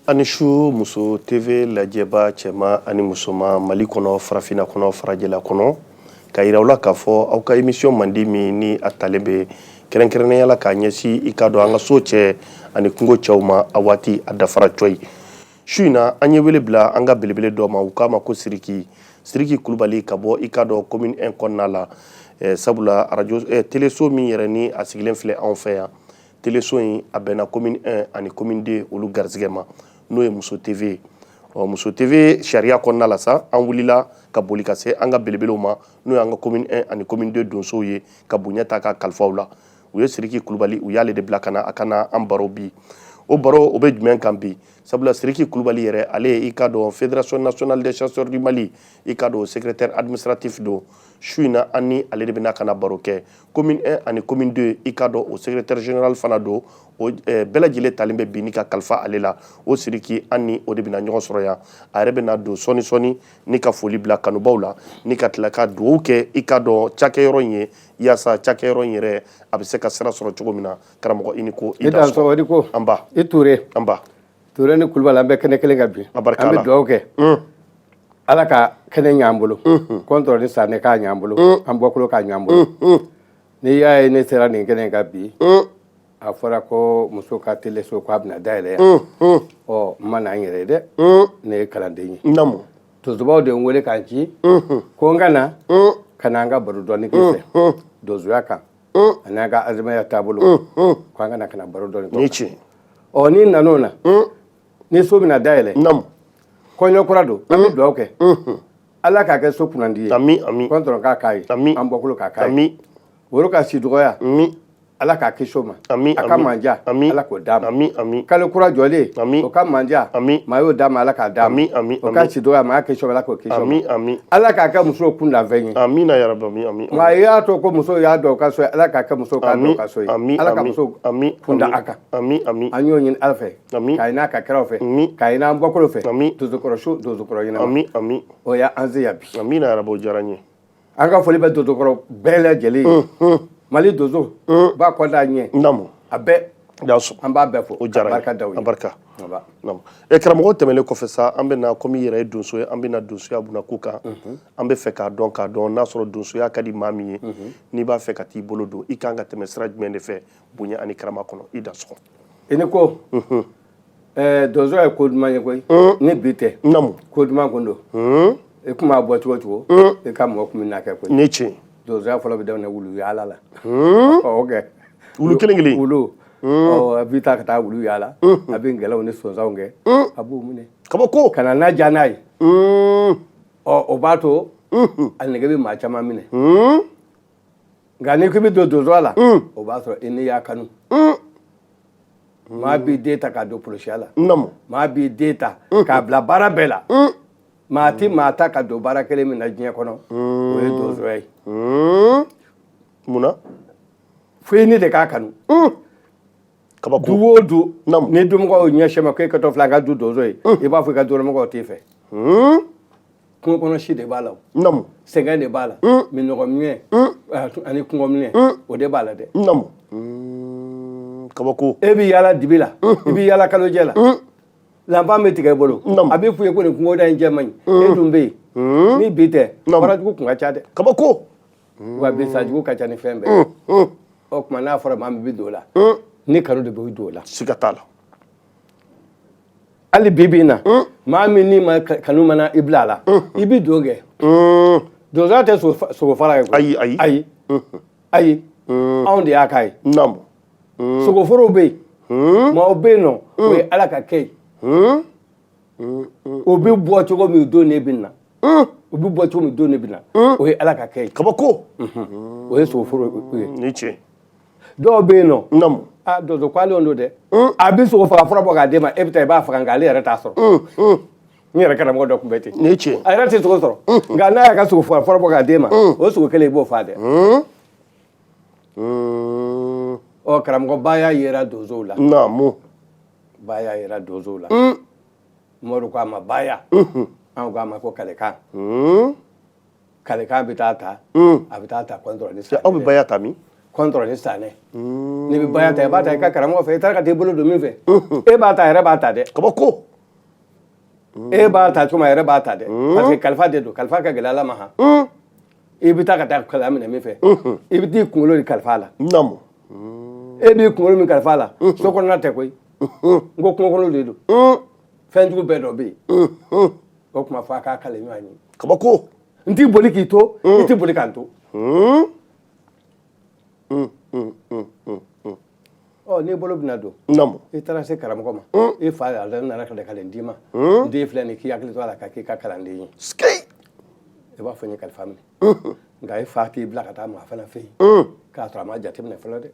ani su muso TV lajɛba cɛma ani musoma Mali kɔnɔ farafina kɔnɔ farajɛla kɔnɔ ka yira aw la k'a fɔ aw ka émission mandi min ni a talen bɛ kɛrɛnkɛrɛnnenya la k'a ɲɛsin i ka dɔn an ka so cɛ ani kungo cɛw ma a waati a dafara coyi su in na an ye wele bila an ka belebele dɔ ma u k'a ma ko Siriki Kulubali ka bɔ i ka dɔn commune 1 kɔnɔna la sabula radio téléso min yɛrɛ ni a sigilen filɛ anw fɛ yan téléso in a bɛnna commune 1 ani commune 2 olu garisɛgɛ ma n'o ye muso TV muso TV sariya kɔnɔna la sa an wulila ka boli ka se an ka belebelew ma n'o y'an ka commune 1 ani commune 2 donsow ye ka bonya ta ka kalifaw la u ye Siriki Kulubali u y'ale de bila ka na a ka na an baro bi o baro o bɛ jumɛn kan bi sabula Siriki Kulubali yɛrɛ ale ye i ka dɔn Fédération nationale des chasseurs du Mali i ka dɔn secrétaire administratif don su in na an ni ale de bɛna ka na baro kɛ commune 1 ani commune 2 i ka dɔn o secrétaire général fana don o bɛɛ lajɛlen talen bɛ bi ni ka kalifa ale la o Siriki an ni o de bɛna ɲɔgɔn sɔrɔ yan a yɛrɛ bɛna don sɔni ni ka foli bila kanubaw la ni ka tila ka dugawu kɛ i ka dɔn cakɛyɔrɔ in ye yaasa cakɛyɔrɔ in yɛrɛ a bɛ se ka sira sɔrɔ cogo min na karamɔgɔ i ni ko i da sɔrɔ an ba i Ture an ba Ture ni Kulubali an bɛ kɛnɛ kelen ka bi a barika an la bɛ dugawu kɛ Ala ka kɛnɛ ɲ'an bolo kɔntɔrɔ ni sanni k'a ɲ'an bolo an bɔkolo k'a ɲ'an bolo n'i y'a ye ne sera nin kɛnɛ ka bi a fɔra ko muso ka téléso k'a bɛna dayɛlɛ yan n ma na n yɛrɛ ye dɛ ne ye kalanden ye tosobaw de n wele k'an ci ko n ka na ka na an ka baro dɔɔni kɛ fɛ donsoya kan ani an ka adamadenya taabolo ko an ka na ka na baro dɔɔni kɛ ni nan'o na ni so bɛna dayɛlɛ kɔɲɔ kura don an bɛ dugawu kɛ Ala k'a kɛ so kunnandi ye kɔntɔrɔ k'a k'a ye an bɔkolo k'a k'a ye woro ka si dɔgɔya Ala k'a kisi o ma a ka manja Ala k'o d'a ma kalo kura jɔlen o ka manja maa y'o d'a ma Ala k'a d'a ma o ka si dɔgɔya maa y'a kisi o ma Ala k'o kisi o ma Ala k'a kɛ musow kundanfɛn ye amina ya rabi amin nka i y'a to ko musow y'a dɔn u ka so ye Ala k'a kɛ musow k'a dɔn u ka so ye Ala ka musow kunda a kan an y'o ɲini Ala fɛ k'a ɲini a ka kɛraw fɛ k'a ɲini an bɔkolo fɛ donsokɔrɔ su donsokɔrɔ ɲɛnama o y'an se yan bi amina ya rabi o diyara n ye an ka foli bɛ donsokɔrɔ bɛɛ lajɛlen ye Mali donso b'a kɔntan ɲɛ a bɛɛ an b'a bɛɛ fɔ o diyara barika da u ye barika karamɔgɔ tɛmɛlen kɔfɛ sa an bɛna komi i yɛrɛ ye donso ye an bɛna donsoya bunako kan an bɛ fɛ k'a dɔn n'a sɔrɔ donsoya ka di maa min ye n'i b'a fɛ ka t'i bolo don i kan ka tɛmɛ sira jumɛn de fɛ bonya ani karama kɔnɔ i da sɔgɔ i ni ko donso ye ko duman ye koyi ni bi tɛ ko duman kun don i kun b'a bɔ cogo cogo i ka mɔgɔ kun bɛ n'a kɛ koyi ni tiɲɛ donsoya fɔlɔ bɛ daminɛ wulu yaala la wulu kelen kelen wulu a bɛ taa ka taa wulu yaala a bɛ ngɛlɛw ni sɔnsanw kɛ a b'u minɛ kabako ka na n'a diya n'a ye o b'a to a nɛgɛ bɛ maa caman minɛ nka n'i ko i bɛ don donsoya la o b'a sɔrɔ i n'i y'a kanu maa b'i den ta k'a don polisiya la maa b'i den ta k'a bila baara bɛɛ la maa ti maa ta ka don baara kelen min na diɲɛ kɔnɔ o ye donsoya ye munna fo i ni de k'a kanu kabako du o du ni dumɔgɔw ɲɛsin ma ko i ka dɔ filɛ an ka du donso ye i b'a fɔ i ka dɔnmɔgɔw t'i fɛ kungo kɔnɔ si de b'a la sɛgɛn de b'a la minɔgɔminɛ ani kɔngɔminɛ o de b'a la dɛ kabako e bɛ yaala dibi la i bɛ yaala kalojɛ la lanpan bɛ tigɛ i bolo a bɛ f'u ye ko nin kungoda in jɛ man ɲi e dun bɛ yen ni bi tɛ farajugu kun ka ca dɛ kabako wa bisajugu ka ca ni fɛn bɛɛ o tuma n'a fɔra maa min bɛ don o la ni kanu de bɛ don o la siga t'a la hali bi bi in na maa min ni ma kanu mana i bila a la i bɛ don kɛ donsoya tɛ sogo fara ye ayi anw de y'a k'a ye sogo forow bɛ yen maaw bɛ yen nɔ o ye Ala ka kɛ ye o bɛ bɔ cogo min don ne bɛ na o bɛ bɔ cogo min don ne bɛ na o ye Ala ka kɛ ye kabako o ye sogo foro ye ni tiɲɛ dɔw bɛ yen nɔ donso ko ale don dɛ a bɛ sogo faga fura bɔ k'a d'e ma e bɛ taa i b'a faga nka ale yɛrɛ t'a sɔrɔ n yɛrɛ karamɔgɔ dɔ tun bɛ ten ni tiɲɛ a yɛrɛ tɛ sogo sɔrɔ nka n'a y'a ka sogo faga fura bɔ k'a d'e ma o sogo kelen i b'o faa dɛ karamɔgɔ ba y'a yera donsow la ba y'a yera donsow la Umaru ko a ma baya an ko a ma ko kalekan kalekan bɛ taa ta a bɛ taa ta kɔntɔrɔ ni sanɛ aw bɛ baya ta min kɔntɔrɔ ni sanɛ ni bɛ baya ta i b'a ta i ka karamɔgɔ fɛ i taara ka t'i bolo don min fɛ e b'a ta a yɛrɛ b'a ta dɛ kabako e b'a ta cogo yɛrɛ b'a ta dɛ parce que kalifa de don kalifa ka gɛlɛ Ala ma han i bɛ taa ka taa kalifa minɛ min fɛ i bɛ t'i kunkolo di kalifa la namu e b'i kunkolo min kalifa la so kɔnɔna tɛ koyi n ko kungo kɔnɔ de don fɛn jugu bɛɛ dɔ bɛ yen o tuma fɔ a k'a kale ɲɔgɔn ye kabako n t'i boli k'i to i t'i boli k'an to n'i bolo bɛna don namu i taara se karamɔgɔ ma i fa nana ka kalen d'i ma n den filɛ nin k'i hakili to a la k'i ka kalanden ye i b'a fɔ n ye kalifa minɛ nka i fa k'i bila ka taa maa fana fɛ yen k'a sɔrɔ a ma jateminɛ fɔlɔ dɛ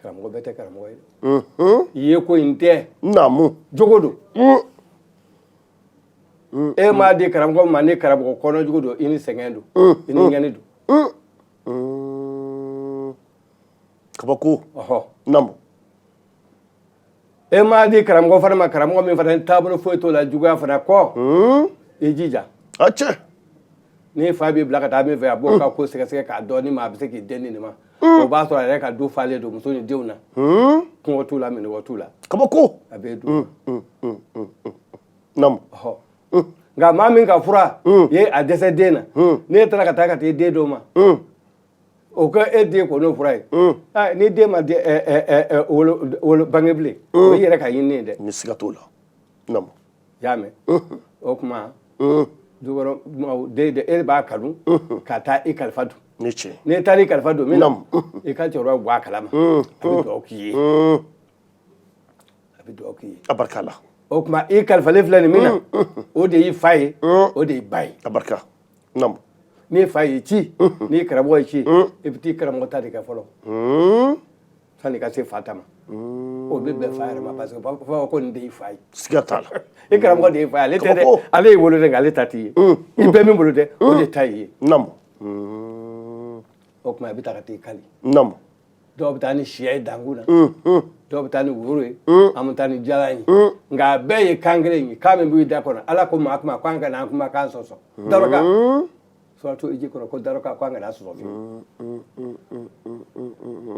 karamɔgɔ bɛɛ tɛ karamɔgɔ ye dɛ i ye ko in tɛ namu jogo don e m'a di karamɔgɔ ma ni karamɔgɔ kɔnɔ jugu don i ni sɛgɛn don i ni ɲani don kabako ɔhɔ namu e m'a di karamɔgɔ fana ma karamɔgɔ min fana taabolo foyi t'o la juguya fana kɔ i jija a cɛ ni fa b'i bila ka taa min fɛ a b'o ka ko sɛgɛsɛgɛ k'a dɔn ni maa bɛ se k'i den nin ma o b'a sɔrɔ a yɛrɛ ka du falen don muso ni denw na kɔngɔ t'u la minɔgɔ t'u la kabako a b'e du namu ɔhɔ nka maa min ka fura ye a dɛsɛ den na n'e taara ka taa ka t'i den dɔw ma o ka e den ko n'o fura ye ni den ma wolo bange bilen o y'i yɛrɛ ka ɲinini ye dɛ ni siga t'o la namu i y'a mɛn o tuma dukɔrɔ den e b'a kanu ka taa i kalifa dun ni tiɲɛ n'i taara i kalifa don min na i ka cɛkɔrɔba bɔ a kalama a bɛ dugawu k'i ye a bɛ dugawu k'i ye a barika la o tuma i kalifalen filɛ nin min na o de y'i fa ye o de y'i ba ye a barika namu n'i fa y'i ci n'i karamɔgɔ y'i ci i bɛ t'i karamɔgɔ ta de kɛ fɔlɔ sanni ka se fa ta ma o bɛ bɛn fa yɛrɛ ma parce que fɔ ko nin de y'i fa ye siga t'a la i karamɔgɔ de y'i fa ye ale tɛ dɛ ale y'i wolo dɛ nka ale ta t'i ye i bɛɛ min bolo dɛ o de ta y'i ye namu o tuma i bɛ taa ka t'i kali namu dɔw bɛ taa ni sɛ ye dankun na dɔw bɛ taa ni woro ye an bɛ taa ni jala ye nka a bɛɛ ye kan kelen ye kan min b'i da kɔnɔ ala ko maa kuma k'an kana an kuma k'an sɔsɔ daroka suratu iji kɔnɔ ko daroka k'an kana sɔsɔ fiyewu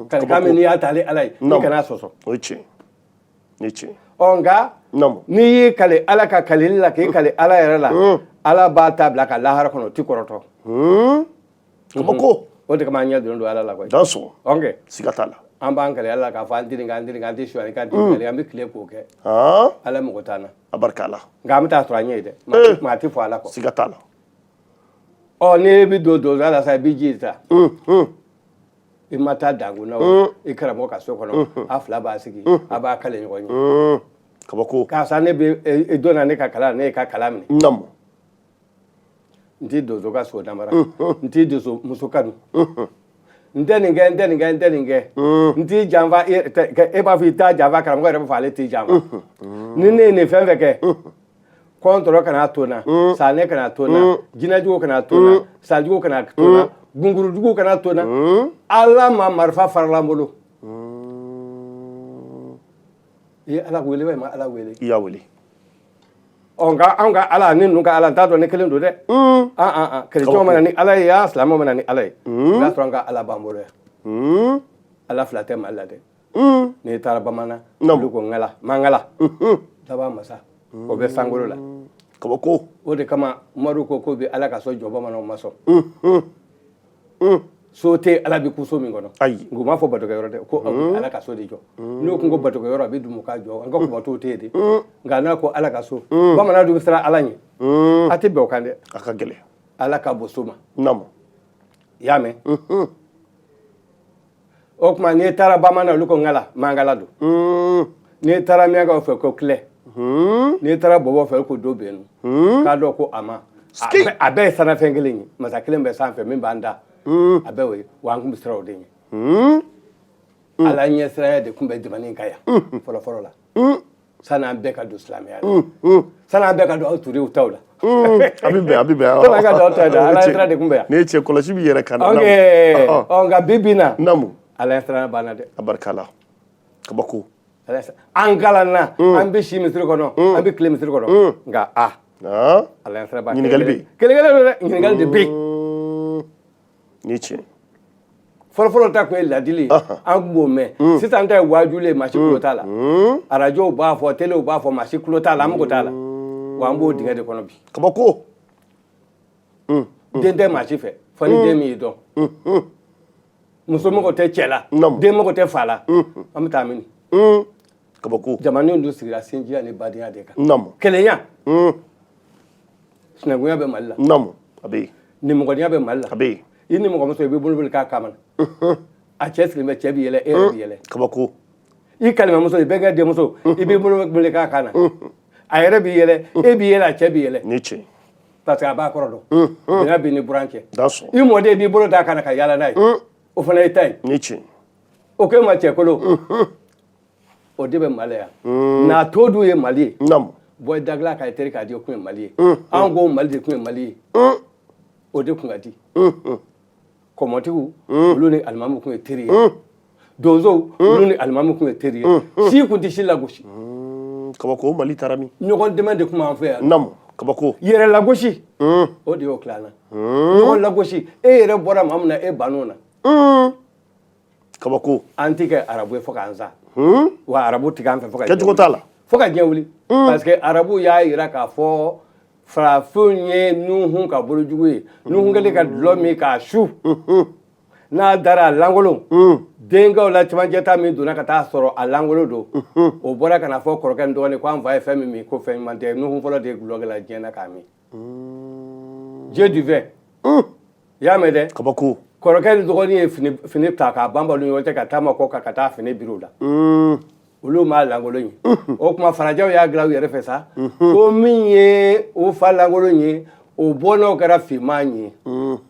kalikan min n'i y'a taale ala ye i kana sɔsɔ o ye tiɲɛ ni tiɲɛ nka namu n'i y'i kale ala ka kaleli la k'i kale ala yɛrɛ la ala b'a ta bila ka lahara kɔnɔ o ti kɔrɔtɔ kabako o de kama an ɲɛ donnen don ala la koyi dan sɔn ok siga t'a la an b'an kale ala la k'a fɔ an tɛ nin kɛ an tɛ nin kɛ an tɛ suɲɛni kɛ an tɛ kale an bɛ tile k'o kɛ ala mɔgɔ t'an na a barika la nka an bɛ taa sɔrɔ an ɲɛ ye dɛ maa tɛ fɔ ala kɔ siga t'a la n'e bɛ don donso la sa i b'i ji ta i ma taa dankun na o i karamɔgɔ ka so kɔnɔ a fila b'a sigi a b'a kale ɲɔgɔn ye kabako karisa ne bɛ don na ne ka kalan ne ye ka kalan minɛ namu n t'i donso ka so damara n t'i donso muso kanu n tɛ nin kɛ n tɛ nin kɛ n tɛ nin kɛ n t'i janfa e b'a fɔ i t'a janfa karamɔgɔ yɛrɛ b'a fɔ ale t'i janfa ni ne ye nin fɛn fɛn kɛ kɔntɔrɔ kana to n na sanɛ kana to n na jinɛjugu kana to n na sajugu kana to n na gungurujugu kana to n na ala ma marifa farala n bolo i ye ala wele walima ala wele i y'a wele nka anw ka ala ni ninnu ka ala n t'a dɔn ne kelen don dɛ kerecɛnw mana ni ala ye yan silamɛw mana ni ala ye i b'a sɔrɔ an ka ala b'an bolo yan ala fila tɛ mali la dɛ n'i taara bamanan olu ko ngala mangala daba masa o bɛ sankolo la kabako o de kama umaru ko k'o bɛ ala ka so jɔ bamananw ma sɔn so tɛ ala bɛ ku so min kɔnɔ ayi nka u m'a fɔ batokɛyɔrɔ dɛ ko ala ka so de jɔ n'o kun ko batokɛyɔrɔ a bɛ dumu k'a jɔ an ka kumato tɛ yen de nka n'a ko ala ka so bamanan dun bɛ siran ala ɲɛ a tɛ bɛn o kan dɛ a ka gɛlɛn ala ka bɔ so ma namu i y'a mɛn o tuma n'i taara bamanan olu ko ngala mangala don n'i taara miyankaw fɛ ko kilɛ n'i taara bɔbɔ fɛ ko do bɛn nu k'a dɔn ko a ma a bɛɛ ye sanafɛn kelen ye masa kelen bɛ sanfɛ min b'an da a bɛɛ o ye wa an kun bɛ siran o de ɲɛ ala ɲɛ siranya de tun bɛ jamana in kan yan fɔlɔfɔlɔ la sanni an bɛɛ ka don silamɛya la sanni an bɛɛ ka don aw turew taw la a bɛ bɛn sanni an ka don aw taw la ala ɲɛ siranya de tun bɛ yan ne ye cɛ kɔlɔsi b'i yɛrɛ kan na nka bi bi in na namu ala ɲɛ siranya banna dɛ a barika la kabako an kalanna an bɛ si misiri kɔnɔ an bɛ tile misiri kɔnɔ nka ala ɲɛ siranya banna ɲininkali bɛ yen kelen don dɛ ɲininkali de bɛ yen ni tiɲɛ fɔlɔfɔlɔ ta tun ye ladili an tun b'o mɛn sisan ta ye waajuli ye maa si tulo t'a la arajow b'a fɔ telew b'a fɔ maa si tulo t'a la an mago t'a la wa an b'o dingɛ de kɔnɔ bi kabako den tɛ maa si fɛ fɔ ni den min y'i dɔn muso mago tɛ cɛ la den mago tɛ fa la an bɛ taa min kabako jamanadenw dun sigira sinjiya ni badenya de kan namu kelenya sinankunya bɛ Mali la namu a bɛ yen nimɔgɔniya bɛ Mali la a bɛ yen i nimɔgɔmuso i b'i bolo k'a kamana a cɛ sigilen bɛ cɛ b'i yɛlɛ e yɛrɛ b'i yɛlɛ kabako i kalimamuso i bɛnkɛ denmuso i b'i bolo k'a kan na a yɛrɛ b'i yɛlɛ e b'i yɛlɛ a cɛ b'i yɛlɛ ni tiɲɛ parce que a b'a kɔrɔ dɔn bɛnka b'i ni buran cɛ i mɔden b'i bolo d'a kan na ka yaala n'a ye o fana y'i ta ye ni tiɲɛ o ko e ma cɛ kolo o de bɛ Mali yan n'a tɔ dun ye Mali ye namu bɔy dagila k'a teri k'a di o kun ye Mali ye an ko Mali de kun ye Mali ye o de kun ka di kɔmɔtigiw olu ni alimami kun ye teri ye donsow olu ni alimami kun ye teri ye si kun tɛ si lagosi kabako o Mali taara min ɲɔgɔn dɛmɛ de kun b'an fɛ yan namu kabako yɛrɛ lagosi o de y'o tilana ɲɔgɔn lagosi e yɛrɛ bɔra maa min na e ban'o na kabako an tɛ kɛ arabu ye fo k'an sa wa arabu tigɛ an fɛ fo ka kɛcogo t'a la fo ka diɲɛ wuli parce que arabu y'a jira k'a fɔ farafinw ye Nuhun ka bolojugu ye Nuhun kɛlen ka dulɔ min k'a su n'a dara a lankolon denkɛw la cɛmancɛ ta min donna ka taa sɔrɔ a lankolon don o bɔra ka na fɔ kɔrɔkɛ ni dɔgɔnin ko an fa ye fɛn min min ko fɛn ɲuman tɛ Nuhun fɔlɔ de ye dulɔ kɛla diɲɛ na k'a min Dieu du vin i y'a mɛn dɛ kabako kɔrɔkɛ ni dɔgɔnin ye fini ta k'a banbalo ni ɲɔgɔn cɛ ka taama kɔ ka taa fini biri o la olu m'a lankolon ye o tuma farajɛw y'a dilan u yɛrɛ fɛ sa ko min ye o fa lankolon ye o bɔnnaw kɛra finman ye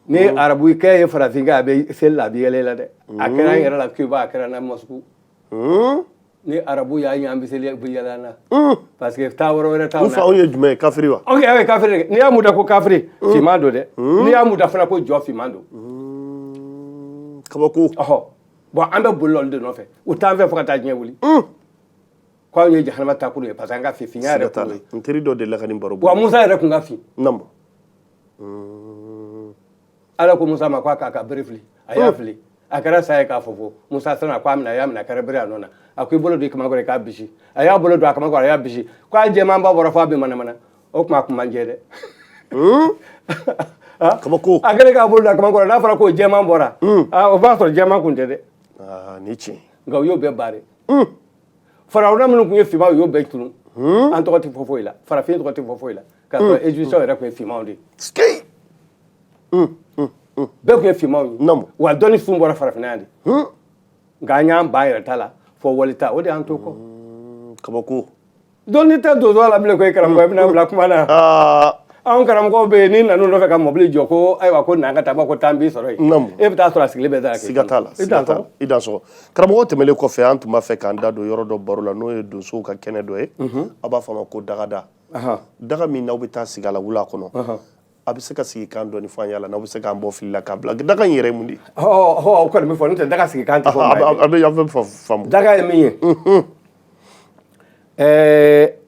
ni arabukɛ ye farafinkɛ a bɛ seli la a bɛ yɛlɛ la dɛ a kɛra an yɛrɛ la Cuba a kɛra na Moscou ni arabu y'a ye an bɛ seli bɛ yɛlɛ na parce que taa yɔrɔ wɛrɛ t'aw na. u fa anw ye jumɛn ye kafiri wa. ok aw ye kafiri n'i y'a muda ko kafiri finman don dɛ n'i y'a muda fana ko jɔ finman don. kabako. ɔhɔ bon an bɛ boli olu de nɔfɛ u t'an fɛ fo ka taa diɲɛ wuli. ko anw ye jahanama takuru ye parce que an ka finya yɛrɛ kun ye. n teri dɔ de la ka nin baro bɔ. wa Musa yɛrɛ kun ka fin. namu. ala ko Musa ma ko a k'a ka bere fili a y'a fili a kɛra sa ye k'a fɔ Musa sera ko a minɛ a y'a minɛ a kɛra bere a nɔ na a ko i bolo don i kamankɔrɔ i k'a bisi a y'a bolo don a kamankɔrɔ a y'a bisi ko a jɛman ba bɔra fɔ a bɛ manamana o tuma a kun man jɛ dɛ. kabako. a kɛlen k'a bolo don a kamankɔrɔ n'a fɔra k'o jɛman bɔra o b'a sɔrɔ jɛman kun tɛ dɛ. ni tiɲɛ. nka u y'o bɛɛ baare. farawuna minnu kun ye finman u y'o bɛɛ tunun an tɔgɔ tɛ fɔ foyi la farafin tɔgɔ tɛ fɔ foyi la k'a sɔrɔ égyptien yɛrɛ kun ye finmanw de ye. bɛɛ kun ye finmanw ye wa dɔnni sun bɔra farafinna yan de nka an y'an ban yɛrɛ ta la fɔ walita o de y'an to kɔ. kabako. dɔnni tɛ donso la bilen ko e karamɔgɔ i bɛna bila kuma na. anw karamɔgɔw bɛ yen n'i nan'u nɔfɛ ka mɔbili jɔ ko ayiwa ko n'an ka taa ko taa n b'i sɔrɔ yen e bɛ taa sɔrɔ a sigilen bɛ da la. siga t'a la i da sɔrɔ karamɔgɔ tɛmɛlen kɔfɛ an tun b'a fɛ k'an da don yɔrɔ dɔ baro la n'o ye donsow ka kɛnɛ dɔ ye a b'a fɔ a ma ko dagada daga min n'aw bɛ taa sigi a la wula kɔnɔ a bɛ se ka sigi kan dɔɔni fɔ an ɲɛna n'aw bɛ se k'an bɔ fili la k'a bila daga in yɛrɛ ye mun de ye. o kɔni bɛ fɔ n'o tɛ daga sigi kan tɛ fɔ maa ye. a bɛ yan fɛn faamu. daga ye min ye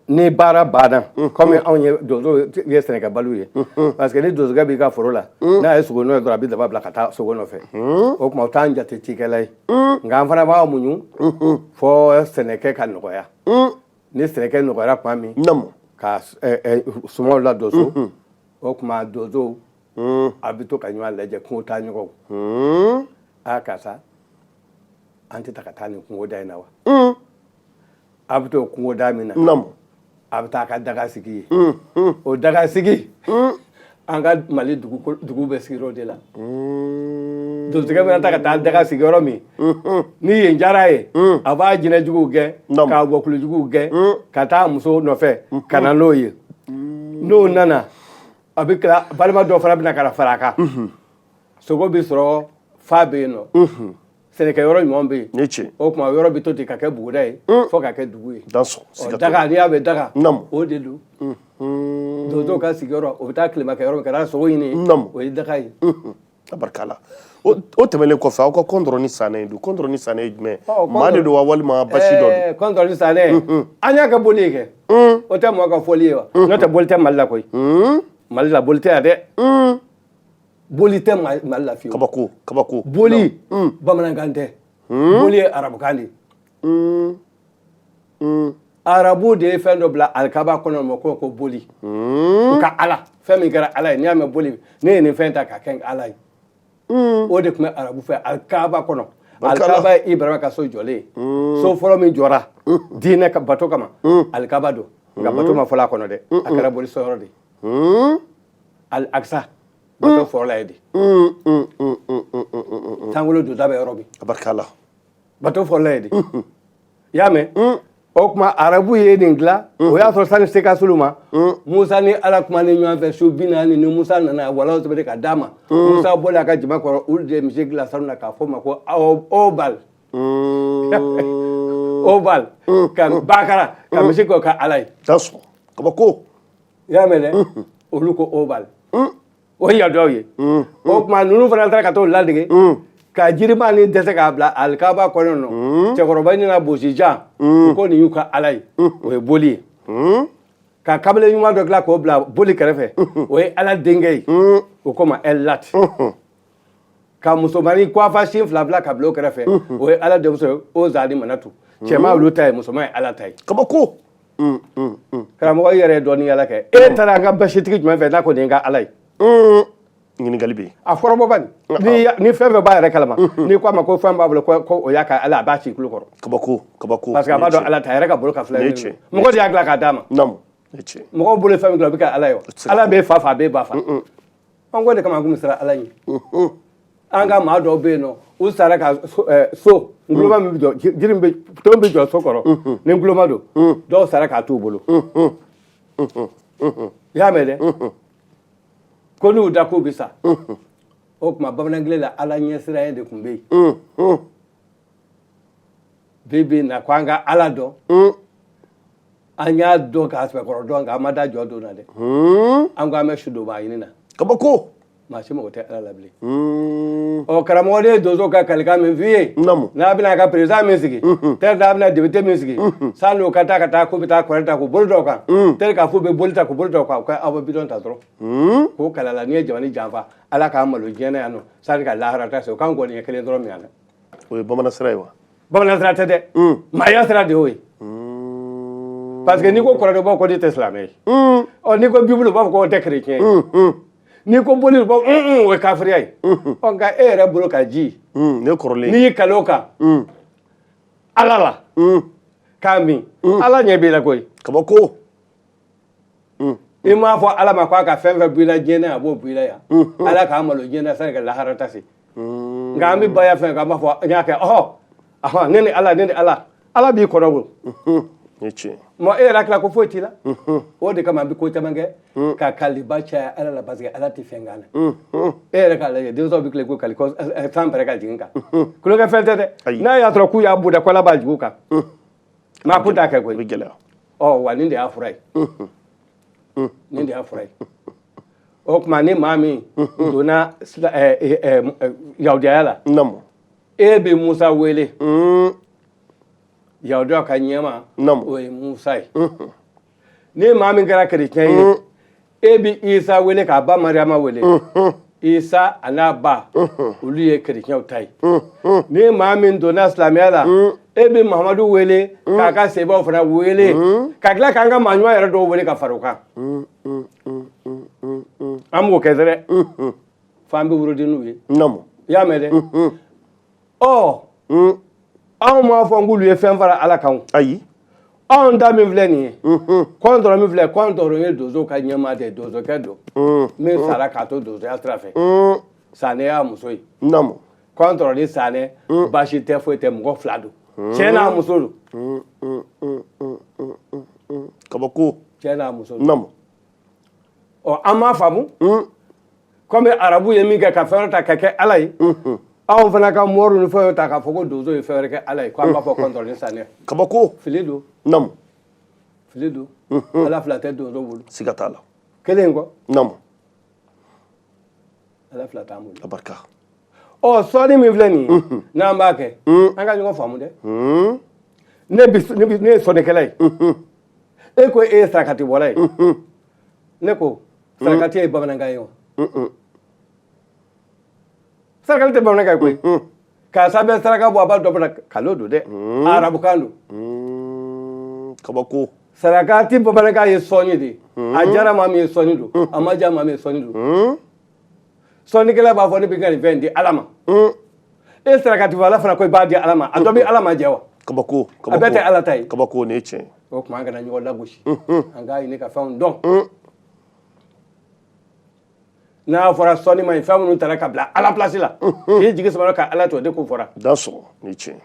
ni baara banna komi anw ye donso ye sɛnɛkɛbaliw ye parce que ni donsokɛ b'i ka foro la n'a ye sogo nɔ ye dɔrɔn a bɛ daba bila ka taa sogo nɔfɛ o tuma o t'an jate cikɛla ye nka an fana b'a muɲu fɔ sɛnɛkɛ ka nɔgɔya ni sɛnɛkɛ nɔgɔyara tuma min ka sumanw ladonso o tuma donsow a bɛ to ka ɲɔgɔn lajɛ kungo taa ɲɔgɔnw karisa an tɛ ta ka taa nin kungo da in na wa a bɛ to kungo da min na a bɛ taa ka daga sigi ye o daga sigi an ka Mali dugu bɛ sigi o de la donsokɛ bɛna taa ka taa daga sigi yɔrɔ min ni yen diyara ye a b'a jinɛjuguw gɛn k'a wɔkulujuguw gɛn ka taa muso nɔfɛ ka na n'o ye n'o nana a bɛ kila balima dɔ fana bɛna ka na fara a kan sogo bɛ sɔrɔ fa bɛ yen nɔ sɛnɛkɛ yɔrɔ ɲuman bɛ yen o tuma yɔrɔ bɛ to ten ka kɛ buguda ye fo ka kɛ dugu ye daga n'i y'a mɛn daga o de don donsow ka sigiyɔrɔ o bɛ taa tilemakɛ yɔrɔ min ka taa sogo ɲini o ye daga ye. abarikala o tɛmɛnen kɔfɛ aw ka kɔndɔrɔ ni sanɛ ye don kɔndɔrɔ ni sanɛ ye jumɛn maa de don wa walima basi dɔ don. kɔndɔrɔ ni sanɛ an y'a kɛ boli ye kɛ o tɛ mɔgɔ ka fɔli ye wa n'o tɛ boli tɛ Mali la koyi Mali la boli tɛ yan dɛ. boli tɛ Mali la fiyewu. kabako. boli bamanankan tɛ boli ye arabukan de ye. arabu de ye fɛn dɔ bila alikaba kɔnɔ ma ko boli u ka ala fɛn min kɛra ala ye n'i y'a mɛn boli ne ye nin fɛn ta k'a kɛ ala ye o de tun bɛ arabu fɛ alikaba kɔnɔ alikaba ye Ibrahima ka so jɔlen ye so fɔlɔ min jɔra diinɛ ka bato kama alikaba don nka bato ma fɔlɔ a kɔnɔ dɛ a kɛra boli sɔyɔrɔ de ye al-Aqsa bato fɔlɔla ye de sankolo donda bɛ yɔrɔ min abarikala bato fɔlɔla ye de i y'a mɛn o tuma arabu ye nin dilan o y'a sɔrɔ sani se ka s'olu ma Musa ni ala kumanen ɲɔgɔn fɛ su 40 ni Musa nana walaw sɛbɛnni ka d'a ma Musa bɔlen a ka jama kɔrɔ olu de ye misi dilan sanu na k'a fɔ o ma ko Obal Obal ka bakara ka misi kɛ ka ala ye kabako i y'a mɛn dɛ olu ko Obal o ye yadudaw ye o tuma ninnu fana taara ka t'o ladege ka jiriba ni dɛsɛ k'a bila alikaba kɔnɔ nɔ cɛkɔrɔba in na bosijan u ko nin y'u ka ala ye o ye boli ye ka kabele ɲuman dɔ dilan k'o bila boli kɛrɛfɛ o ye ala denkɛ ye o ko ma Elat ka musomanin kɔfa sin 2 bila ka bila o kɛrɛfɛ o ye ala denmuso ye Ozali Manatu cɛman olu ta ye musoman ye ala ta ye kabako karamɔgɔ i yɛrɛ ye dɔɔnin yala kɛ e taara an ka basitigi jumɛn fɛ n'a ko nin ye n ka ala ye ɲininkali bɛ a fɔra bɔ bani ni fɛn fɛn b'a yɛrɛ kalama n'i ko a ma ko fɛn b'a bolo ko o y'a ka ala a b'a ci kulo kɔrɔ kabako parce que a b'a dɔn ala ta a yɛrɛ ka bolo ka filɛ mɔgɔ de y'a dilan k'a d'a ma mɔgɔw bolo fɛn min dilan o bɛ kɛ ala ye ala b'e fa a b'e ba fa an ko de kama an kun sera ala ye an ka maa dɔw bɛ yen nɔ u sara ka so nguloma min bɛ jɔ jiri ton bɛ jɔ so kɔrɔ ni nguloma don dɔw sara k'a t'u bolo i y'a mɛn dɛ ko n'u da k'u bɛ sa o tuma bamanankile la ala ɲɛsiranya de tun bɛ yen bi na ko an ka ala dɔn an y'a dɔn k'a sɛbɛkɔrɔ dɔn nka an ma da jɔ don na dɛ an ko an bɛ su dɔ b'a ɲini na kabako maa si mago tɛ ala la bilen ɔ karamɔgɔ de ye donso ka kalikan min f'i ye n'a bɛna a ka perezan min sigi tɛri n'a bɛna debite min sigi sanni o ka taa k'u bɛ taa kɔrɛ ta k'u bolo da o kan tɛri k'a fɔ u bɛ boli ta k'u bolo da o kan u ka aw bɛ bidɔn ta dɔrɔn k'o kalala n'i ye jamana janfa ala k'an malo diɲɛ na yan nɔ sanni ka lahara ta se o k'an kɔni ye kelen dɔrɔn min yan dɛ o ye bamanan sira ye wa bamanan sira tɛ dɛ maaya sira de y'o ye parce que n'i ko kɔrɔ dɔ b'a fɔ ko ne tɛ silamɛ ye ɔ n'i ko bibulu u b'a fɔ ko o tɛ kerecɛn ye n'i ko boli o ye kafiriya ye nka e yɛrɛ bolo ka ji ne kɔrɔlen n'i y'i kale o kan ala la k'a min ala ɲɛ b'i la koyi kabako i m'a fɔ ala ma ko a ka fɛn fɛn b'i la diɲɛ na a b'o b'i la yan ala k'a malo diɲɛ na sani ka lahara ta se nka an bɛ baya fɛn k'an b'a fɔ n y'a kɛ ɔhɔ ne ni ala b'i kɔrɔ o mɔ e yɛrɛ hakili la ko foyi t'i la o de kama an bɛ ko caman kɛ ka kaliba caya ala la parce que ala tɛ fɛn k'an na e yɛrɛ k'a lajɛ denmisɛnw bɛ tile ko kali san pɛrɛ ka jigin kan kulonkɛ fɛn tɛ dɛ n'a y'a sɔrɔ k'u y'a buda ko ala b'a jigin u kan maa kun t'a kɛ koyi wa nin de y'a fura ye nin de y'a fura ye o tuma ni maa min donna yahudiyaya la e bɛ Musa wele yahudiya ka ɲɛma o ye Musa ye ni maa min kɛra kerecɛn ye e bɛ Isa wele k'a ba Mariyama wele Isa a n'a ba olu ye kerecɛnw ta ye ni maa min donna silamɛya la e bɛ Mahamadu wele k'a ka sebaw fana wele ka tila k'an ka maaɲuman yɛrɛ dɔw wele ka fara o kan an b'o kɛ dɛ f'an bɛ wurudi n'u ye i y'a mɛn dɛ anw m'a fɔ k'olu ye fɛn fara ala kan ayi anw ta min filɛ nin ye kɔntɔrɔ min filɛ kɔntɔrɔ ye donso ka ɲɛmaa de donsokɛ don min sara k'a to donsoya sira fɛ Sanɛ y'a muso ye kɔntɔrɔ ni Sanɛ baasi tɛ foyi tɛ mɔgɔ 2 don cɛ n'a muso don kabako cɛ n'a muso don an m'a faamu komi arabu ye min kɛ ka fɛn wɛrɛ ta ka kɛ ala ye anw fana ka mɔriw ni fɛnw ta k'a fɔ ko donso ye fɛn wɛrɛ kɛ ala ye k'an b'a fɔ kɔntɔrɔ ni Sanɛ kabako fili don fili don ala 2 tɛ donso bolo siga t'a la kelen kɔ ala 2 t'an bolo abarika sɔɔni min filɛ nin ye n'an b'a kɛ an ka ɲɔgɔn faamu dɛ ne ye sɔnnikɛla ye e ko e ye sarakati bɔla ye ne ko sarakati ye bamanankan ye wa sarakati tɛ bamanankan ye koyi k'a sɛbɛn saraka bɔ a b'a dɔ bɔ kalo don dɛ arabukan don kabako sarakati bamanankan ye sɔnni de a diyara maa min ye sɔnni don a ma diya maa min ye sɔnni don sɔnnikɛla b'a fɔ ne bɛ ka nin fɛn di Ala ma e sarakati fɔ Ala fana ko i b'a di Ala ma a dɔ bɛ Ala ma jɛ wa kabako a bɛɛ tɛ Ala ta ye kabako nin ye tiɲɛ o tuma an kana ɲɔgɔn lagosi an k'a ɲini ka fɛnw dɔn n'a fɔra sɔnni ma ɲi fɛn minnu tara ka bila Ala place la k'i jigi sama ka Ala to o de ko fɔra dan sɔgɔ nin ye tiɲɛ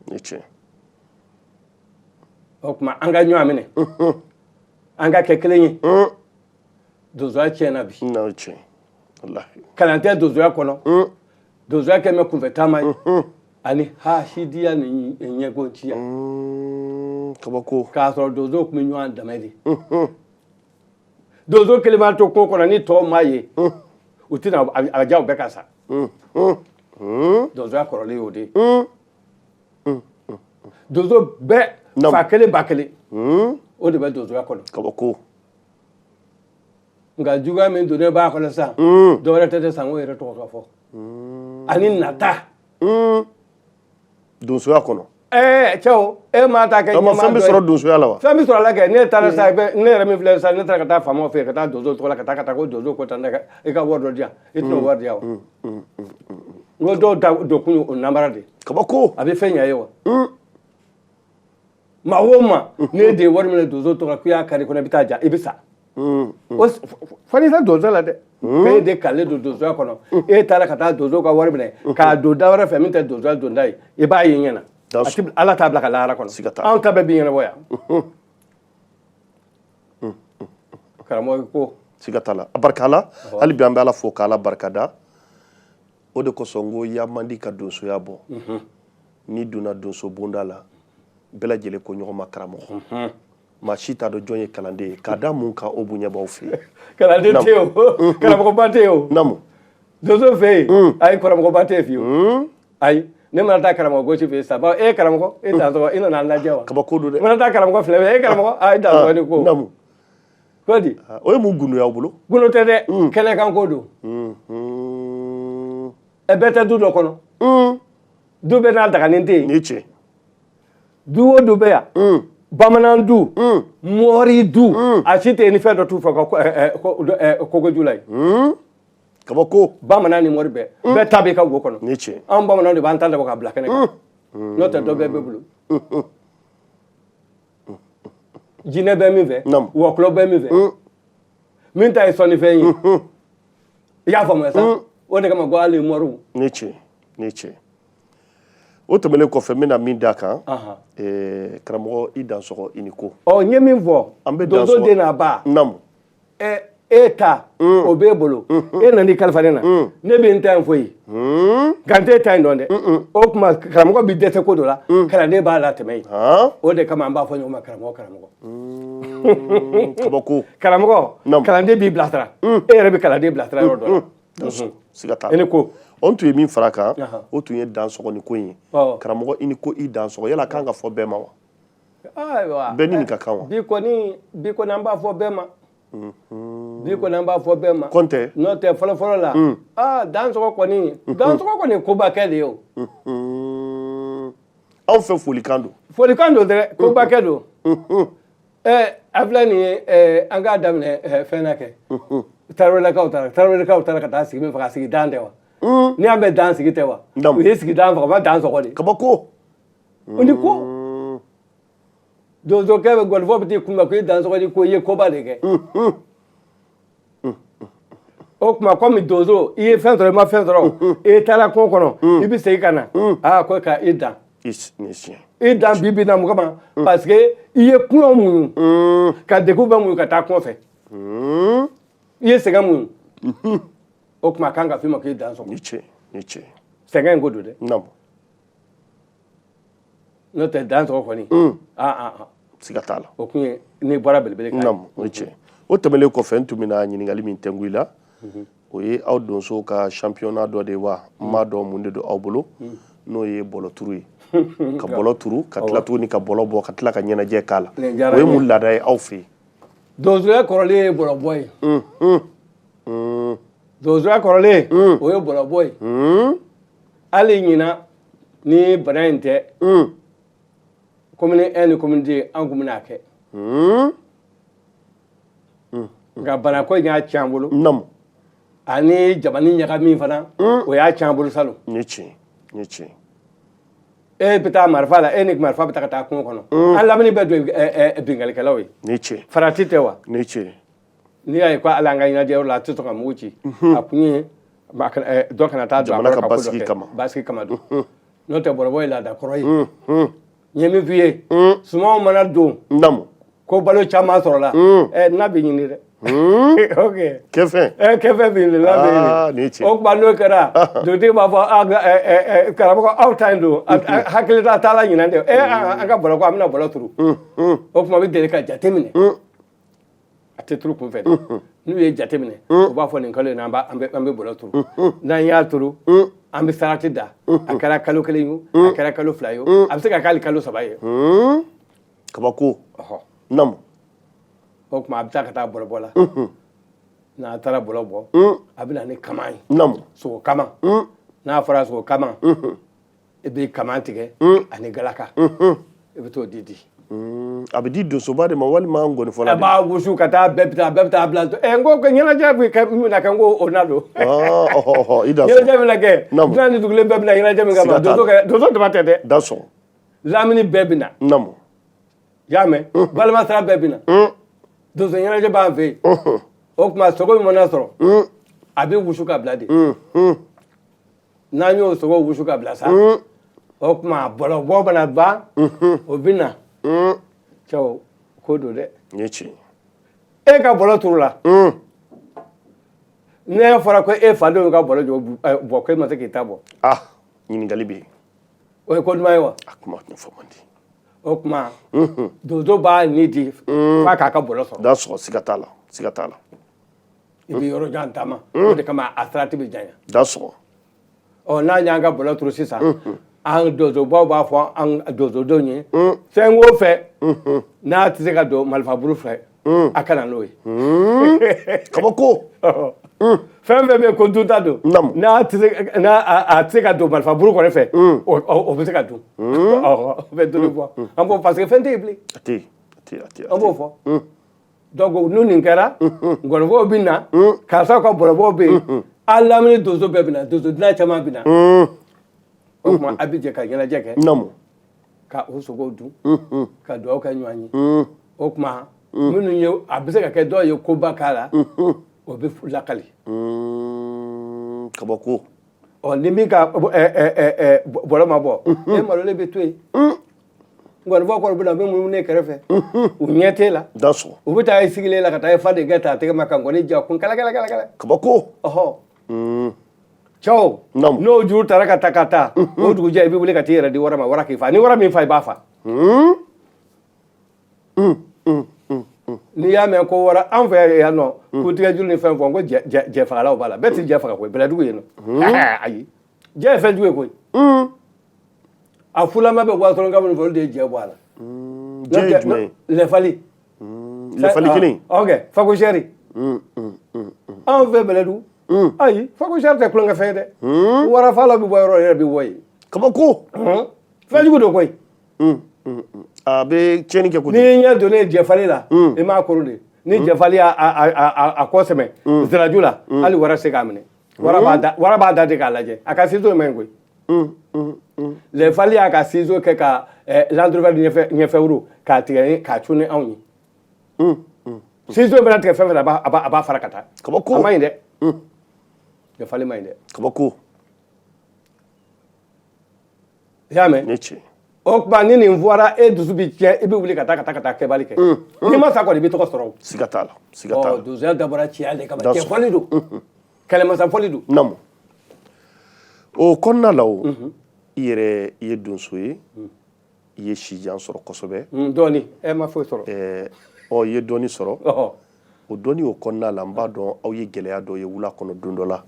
nin ye tiɲɛ o tuma an ka ɲɔgɔn minɛ an ka kɛ kelen ye donsoya tiɲɛna bi n'o ye tiɲɛ walahi kalan tɛ donsoya kɔnɔ donsoya kɛ mɛ kunfɛ taama ye ani hasidiya ni ɲɛgonciya kabako k'a sɔrɔ donso tun bɛ ɲɔgɔn dɛmɛ de donso kelen b'a to ko kɔnɔ ni tɔw m'a ye u tɛna a diya u bɛɛ ka sa donsoya kɔrɔlen y'o de ye donso bɛɛ fa kelen ba kelen o de bɛ donsoya kɔnɔ kabako nka juguya min donnen b'a kɔnɔ sisan dɔwɛrɛ tɛ san o yɛrɛ tɔgɔ ka fɔ ani nata donsoya kɔnɔ cɛw e m'a ta kɛ ɲɛmaa dɔ ye fɛn bɛ sɔrɔ donsoya la wa fɛn bɛ sɔrɔ a la kɛ ne taara sa ne yɛrɛ min filɛ sisan ne taara ka taa faamaw fɛ yen ka taa donso tɔgɔ la ka taa ko donso ko tan i ka wari dɔ di yan i tɛna wari di yan wa n ko dɔw don kun ye o namara de kabako a bɛ fɛn ɲɛ ye wa maa o maa n'e de ye wari minɛ donso tɔgɔ la k'i y'a kari kɔnɔ i bɛ taa ja i bɛ sa fɔ n'i tɛ donso la dɛ k'e de kale don donsoya kɔnɔ e taara ka taa donso ka wari minɛ k'a don da wɛrɛ fɛ min tɛ donsoya donda ye i b'a ye ɲɛna Ala t'a bila ka lahara kɔnɔ anw ta bɛɛ b'i ɲɛnabɔ yan karamɔgɔ ko siga t'a la a barika Ala hali bi an bɛ Ala fo k'Ala barikada o de kosɔn n ko ya man di ka donsoya bɔ n'i donna donso bonda la bɛɛ lajɛlen ko ɲɔgɔn ma karamɔgɔ maa si t'a dɔn jɔn ye kalanden ye k'a da mun kan o bonya b'aw fɛ yen kalanden tɛ yen o karamɔgɔba tɛ yen o naamu donso fɛ yen ayi karamɔgɔba tɛ yen fiyewu ayi ne mana taa karamɔgɔ gosi fɛ yen sisan e karamɔgɔ e dansɔgɔ i nana an lajɛ wa kabako don dɛ mana taa karamɔgɔ filɛ fɛ e karamɔgɔ ayi dansɔgɔ ni ko naamu ko di o ye mun gunu y'aw bolo gunu tɛ dɛ kɛnɛkan ko don bɛɛ tɛ du dɔ kɔnɔ du bɛɛ n'a daganen tɛ yen nin ye tiɲɛ du o du bɛ yan bamanan du mɔri du a si tɛ yen ni fɛn dɔ t'u fɛ kogoju la ye kabako bamanan ni mɔri bɛɛ ta bɛ ka wo kɔnɔ nin ye tiɲɛ anw bamananw de b'an ta dabɔ ka bila kɛnɛ kan n'o tɛ dɔ bɛɛ bɛ bolo jinɛ bɛ min fɛ wɔkulɔ bɛ min fɛ min ta ye sɔnnifɛn ye i y'a faamuya sa o de kama ko hali mɔriw nin ye tiɲɛ nin ye tiɲɛ o tɛmɛnen kɔfɛ n bɛna min d'a kan karamɔgɔ i dansɔgɔ i ni ko n ye min fɔ donso den n'a ba naamu e ta o b'e bolo e nan'i kalifa ne na ne bɛ n ta in fɔ yen nka n t'e ta in dɔn dɛ o tuma karamɔgɔ bɛ dɛsɛ ko dɔ la kalanden b'a latɛmɛ yen o de kama an b'a fɔ ɲɔgɔn ma karamɔgɔ kabako karamɔgɔ kalanden b'i bilasira e yɛrɛ bɛ kalanden bilasira yɔrɔ dɔ la siga t'a i ni ko o tun ye min fara kan o tun ye dansɔgɔ ni ko in ye karamɔgɔ i ni ko i dansɔgɔ yala kan ka fɔ bɛɛ ma wa bɛɛ ni nin ka kan wa bi kɔni an b'a fɔ bɛɛ ma bi kɔni an b'a fɔ bɛɛ ma kɔntɛ n'o tɛ fɔlɔ-fɔlɔ la dansɔgɔ kɔni koba kɛ de ye o anw fɛ folikan don dɛ koba kɛ don a filɛ nin ye an k'a daminɛ fɛn na kɛ tarawelekaw taara ka taa sigi min fɛ ka sigi dan tɛ wa ni an bɛ dan sigi tɛ wa u ye sigi dan fɛ u ma dan sɔgɔ de kabako o ni ko donsokɛ bɛ gɔlifɔ bɛ t'i kunbɛn ko i dansɔgɔ di ko i ye koba de kɛ o tuma komi donso i ye fɛn sɔrɔ i ma fɛn sɔrɔ i taara kungo kɔnɔ i bɛ segin ka na ko ka i dan i dan bi na mɔgɔ ma parce que i ye kungo muɲu ka degun bɛ muɲu ka taa kungo fɛ i ye sɛgɛn muɲu o tuma a kan ka f'i ma k'i dan sɔgɔ ni cɛ sɛgɛn in ko don dɛ n'o tɛ dan sɔgɔ kɔni siga t'a la o kun ye n'i bɔra belebele kan o cɛ o tɛmɛnen kɔfɛ n tun bɛna ɲininkali min tɛngu i la o ye aw donso ka championnat dɔ de ye wa n m'a dɔn mun de don aw bolo n'o ye bɔlɔturu ye ka bɔlɔ turu ka tila tuguni ka bɔlɔ bɔ ka tila ka ɲɛnajɛ k'a la o ye mun laada ye aw fɛ yen donsoya kɔrɔlen ye bɔlɔbɔ ye donsoya kɔrɔlen o ye bɔlɔbɔ ye hali ɲina ni bana in tɛ commune 1 ni commune 2 an kun bɛna kɛ nka bana ko in y'a tiɲɛ an bolo ani jamani ɲagami fana o y'a tiɲɛ an bolo salon ni tiɲɛ e bɛ taa marifa la e ni marifa bɛ taa ka taa kungo kɔnɔ an lamini bɛ don bingalikɛlaw ye ni tiɲɛ farati tɛ wa ni tiɲɛ n'i y'a ye ko ala an ka ɲɛnajɛyɔrɔ la a tɛ sɔn ka mugu ci a kun ye dɔ kana taa don a kɔrɔ ka ko dɔ kɛ basigi kama don n'o tɛ bɔrɔbɔ ye laada kɔrɔ ye n ye min f'i ye sumanw mana don ko balo caman sɔrɔla n'a bɛ ɲini dɛ ok kɛfɛn bɛ ɲini n'a bɛ ɲini o tuma n'o kɛra dugutigi b'a fɔ karamɔgɔ aw ta in don hakili t'a la ɲinan dɛ an ka bɔlɔ ko an bɛna bɔlɔ turu o tuma bɛ deli ka jate minɛ a tɛ turu kunfɛ n'u ye jate minɛ u b'a fɔ nin kalo in na an bɛ bɔlɔ turu n'an y'a turu an bɛ sarati da a kɛra kalo 1 ye a kɛra kalo 2 ye a bɛ se ka k'ali kalo 3 ye kabako o tuma a bɛ taa ka taa bɔlɔbɔ la n'a taara bɔlɔ bɔ a bɛ na ni kama ye sogo kama n'a fɔra sogo kama i bɛ kama tigɛ ani galaka i bɛ t'o di a bɛ di donsoba de ma walima ngɔnifɔla a b'a wusu ka taa bɛɛ bɛ taa bila n ko ɲɛnajɛ bɛ kɛ n ko o na don ɲɛnajɛ bɛ na kɛ dunan ni dugulen bɛɛ bɛ na ɲɛnajɛ min kama donso dama tɛ dɛ da sɔn lamini bɛɛ bɛ na y'a mɛn balima sira bɛɛ bɛ na donso ɲɛnajɛ b'an fɛ yen o tuma sogo min mana sɔrɔ a bɛ wusu ka bila de n'an y'o sogo wusu ka bila sa o tuma bɔlɔbɔ bɛna ban o bɛ na cɛw ko don dɛ e ka bɔlɔ turu la ne fɔra ko e fadenw ka bɔlɔ bɔ ko e ma se k'i ta bɔ ɲininkali bɛ yen o ye ko duman ye wa a kuma ɲɛfɔ man di o tuma donso b'a ni di f'a k'a ka bɔlɔ sɔrɔ da sɔrɔ siga t'a la i bɛ yɔrɔ jan taama o de kama a sirati bɛ janya da sɔrɔ n'a y'an ka bɔlɔ turu sisan an donsobaw b'a fɔ an donsodenw ye fɛn o fɛn n'a tɛ se ka don malifaburu fɛ a kana n'o ye kabako fɛn fɛn bɛ yen ko dunta don n'a tɛ se ka don malifaburu kɔnɔ fɛ o bɛ se ka dun o bɛ donni fɔ an b'o parce que fɛn tɛ yen bilen an b'o fɔ donc n'u nin kɛra ngɔnifɔw bɛ na karisaw ka bɔlɔbɔw bɛ yen an lamini donso bɛɛ bɛ na donso dunan caman bɛ na o tuma a bɛ jɛ ka ɲɛnajɛ kɛ ka o sogow dun ka dugawu kɛ ɲɔgɔn ye o tuma minnu ye a bɛ se ka kɛ dɔw ye koba k'a la o bɛ lakali kabako ni min ka bɔlɔ ma bɔ e malolen bɛ to yen ngɔnifɔ kɔrɔ bɛ na min munumunu ne kɛrɛfɛ u ɲɛ t'e la u bɛ taa i sigilen la ka taa i fa de kɛ ta a tɛgɛ ma ka ngɔni ja kun kala kabako cɛw n'o juru taara ka taa o dugujɛ i bɛ wuli ka t'i yɛrɛ di wara ma wara k'i fa ni wara min fa i b'a fa n'i y'a mɛn ko wara an fɛ yan nɔ kutigɛ juru ni fɛn fɔ ko jɛ fagalaw b'a la bɛɛ tɛ jɛ faga koyi bɛlɛdugu yen nɔ ayi jɛ ye fɛn jugu ye koyi a fulama bɛ wasɔrɔ ka minnu fɔ olu de ye jɛ bɔ a la jɛ ye jumɛn ye lɛfali kelen ok fakosɛri an fɛ bɛlɛdugu ayi fakosɛri tɛ kulonkɛ fɛn ye dɛ warafalaw bɛ bɔ yɔrɔ yɛrɛ bɛ bɔ yen kabako fɛn jugu don koyi a bɛ tiɲɛni kɛ kojugu n'i ɲɛ donnen jɛfali la i m'a koro de ni jɛfali a kɔ sɛmɛ ziraju la hali wara se k'a minɛ wara b'a da de k'a lajɛ a ka ciseau ma ɲi koyi lɛfali y'a ka ciseau kɛ ka l'entrevers ɲɛfɛwuru k'a tigɛ k'a cun ni anw ye ciseau bɛna tigɛ fɛn fɛn na a b'a fara ka taa kabako a ma ɲi dɛ lɛfali ma ɲi dɛ kabako i y'a mɛn ne tiɲɛ o tuma ni nin fɔra e dusu bɛ tiɲɛ i bɛ wuli ka taa kɛbali kɛ n'i ma sa kɔni i bɛ tɔgɔ sɔrɔ siga t'a la donsoya dabɔra ciya de kama cɛfɔli don kɛlɛmasafɔli don o kɔnɔna la o i yɛrɛ i ye donso ye i ye sijan sɔrɔ kosɛbɛ dɔɔni ma foyi sɔrɔ i ye dɔɔni sɔrɔ o dɔɔni o kɔnɔna la n b'a dɔn aw ye gɛlɛya dɔ ye wula kɔnɔ don dɔ la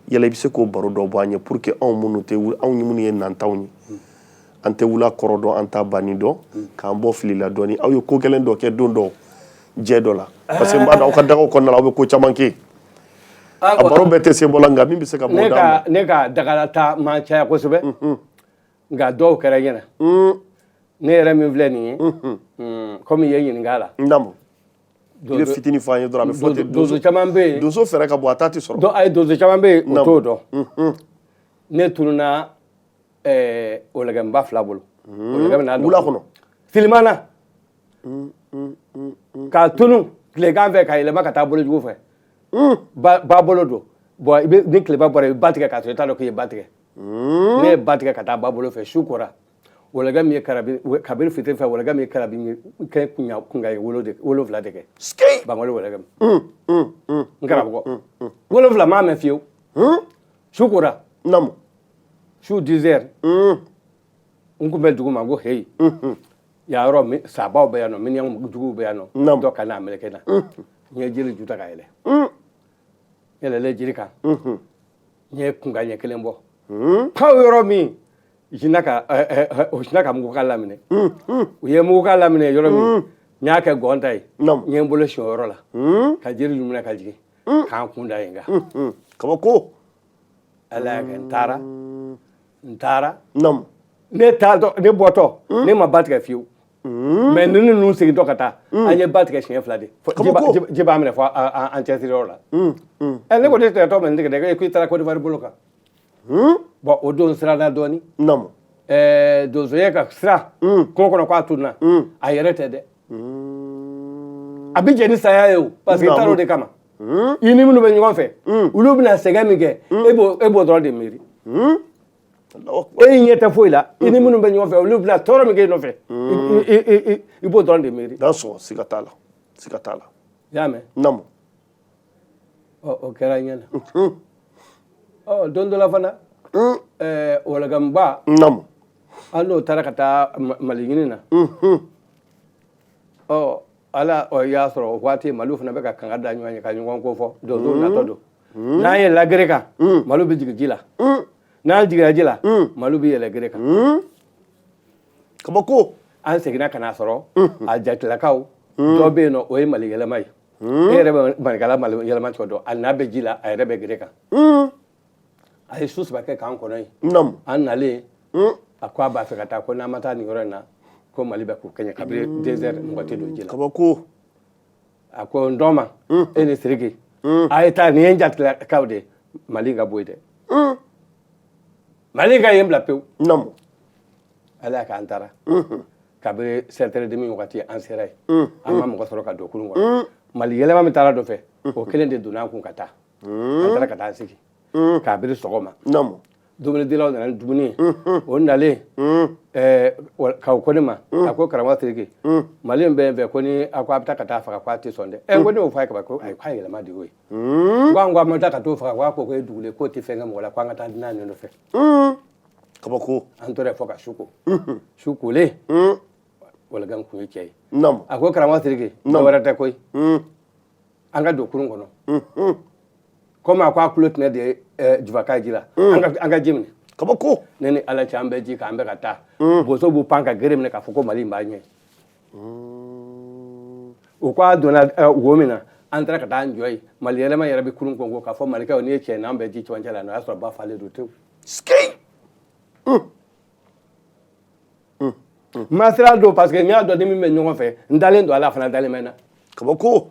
yala i bɛ se k'o baro dɔ bɔ an ye pour que anw minnu ye nantaw ye an tɛ wula kɔrɔ dɔn an t'a banni dɔn k'an bɔ fili la dɔɔni aw ye ko gɛlɛn dɔ kɛ don dɔ jɛ dɔ la parce que n b'a dɔn aw ka dagaw kɔnɔna la aw bɛ ko caman kɛ a baro bɛɛ tɛ sen bɔ la nka min bɛ se ka bɔ d'an ma ne ka dagalata man caya kosɛbɛ nka dɔw kɛra ɲɛna ne yɛrɛ min filɛ nin ye comme i ye ɲininka la naamu i bɛ fitinin fɔ an ye dɔrɔn a bɛ fɔ ten donso caman bɛ yen donso fɛrɛ ka bon a ta tɛ sɔrɔ ayi donso caman bɛ yen o t'o dɔn ne tununa wɔlɛgɛnba 2 bolo wɔlɛgɛ bɛ n'a wula kɔnɔ filimana k'a tunu tilegan fɛ ka yɛlɛma ka taa bolojugu fɛ ba bolo don bon ni tileba bɔra i bɛ ba tigɛ k'a sɔrɔ i t'a dɔn k'i ye ba tigɛ ne ye ba tigɛ ka taa ba bolo fɛ su kora wɔlɛgɛ min ye kabini fitiri fɛ wɔlɛgɛ min ye karabini kɛ kunkan ye 7 de kɛ Bangali wɔlɛgɛ min n karamɔgɔ 7 m'a mɛn fiyewu su kora su 10 heures n kun bɛ dugu ma n ko heyi yan yɔrɔ sabaw bɛ yan nɔ miniɲan juguw bɛ yan nɔ dɔ ka n'a meleke na n ye jiri ju ta ka yɛlɛ yɛlɛlen jiri kan n ye kunkan ɲɛ 1 bɔ paw yɔrɔ min o sinna ka muguka laminɛ u ye muguka laminɛ yɔrɔ min n y'a kɛ gɔn ta ye n ye n bolo siɲɛ yɔrɔ la ka jiri ju minɛ ka jigin k'an kun da yen kan kabako ala y'a kɛ n taara ne bɔtɔ ne ma ba tigɛ fiyewu mais ninnu segintɔ ka taa an ye ba tigɛ siɲɛ 2 de ji b'a minɛ fɔ an cɛsiri yɔrɔ la ne ko ne tigɛtɔ mɛ n tigɛ dɛ ko i taara Côte d'Ivoire bolo kan bon o don siranna dɔɔni donsoya ka sira kungo kɔnɔ k'a tununa a yɛrɛ tɛ dɛ a bɛ jɛ ni saya ye o parce que i taara o de kama i ni minnu bɛ ɲɔgɔn fɛ olu bɛna sɛgɛn min kɛ e b'o dɔrɔn de miiri e ɲɛ tɛ foyi la i ni minnu bɛ ɲɔgɔn fɛ olu bɛna tɔɔrɔ min kɛ i nɔfɛ i b'o dɔrɔn de miiri n'a sɔrɔ siga t'a la siga t'a la i y'a mɛn o kɛra ɲɛ na don dɔ la fana wɔlɛgɛnba an n'o taara ka taa mali ɲini na ala y'a sɔrɔ o waati maliw fana bɛ ka kanga da ɲɔgɔn ye ka ɲɔgɔn ko fɔ donso natɔ don n'an ye lagere kan maliw bɛ jigin ji la n'an jiginna ji la maliw bɛ yɛlɛ gere kan kabako an seginna ka n'a sɔrɔ a jatilakaw dɔ bɛ yen nɔ o ye mali yɛlɛma ye e yɛrɛ bɛ malikala mali yɛlɛma cogo dɔn a n'a bɛ ji la a yɛrɛ bɛ gere kan a ye su 3 kɛ k'an kɔnɔ yen an nalen a ko a b'a fɛ ka taa ko n'an ma taa nin yɔrɔ in na ko mali bɛ k'u kɛɲɛ kabini 2 heures mɔgɔ tɛ don ji la kabako a ko n dɔn ma e ni Sidiki a ye taa nin ye n jatilakaw de mali ka bɔ yen dɛ mali ka yen bila pewu ala y'a k'an taara kabini 7h30 wagati an sera yen an ma mɔgɔ sɔrɔ ka don kurun kɔnɔ mali yɛlɛma min taara dɔ fɛ o kelen de donna an kun ka taa an taara ka taa an sigi k'a biri sɔgɔma dumunidilaw nana ni dumuni ye o nalen k'aw ko ne ma a ko karamɔgɔ Sidiki mali in bɛ yen fɛ ko ni a ko a bɛ taa ka taa faga ko a tɛ sɔn dɛ ko ne y'o fɔ a ye kaban ko ayi k'a yɛlɛma de y'o ye ko an ko an ma taa ka t'o faga ko a ko ye dugule k'o tɛ fɛn kɛ mɔgɔ la ko an ka taa dunan nin nɔfɛ kabako an tora fɔ ka su ko su kolen wɔlɛgɛn kun ye cɛ ye a ko karamɔgɔ Sidiki dɔ wɛrɛ tɛ koyi an ka don kurun kɔnɔ komi a ko a tulo tɛnɛ de ye jubaka ji la an ka ji minɛ kabako ne ni ala cɛ an bɛ ji k'an bɛ ka taa boso b'u pan ka gere minɛ k'a fɔ ko mali in b'a ɲɛ o ko a donna wo min na an taara ka taa an jɔ yen mali yɛlɛma yɛrɛ bɛ kurun kɔnko k'a fɔ malikɛw n'i ye cɛ n'an bɛ ji cɛmancɛ la o y'a sɔrɔ ba falen don tewu ma sira don parce que n y'a dɔn ni min bɛ ɲɔgɔn fɛ n dalen don ala fana dalen bɛ n na kabako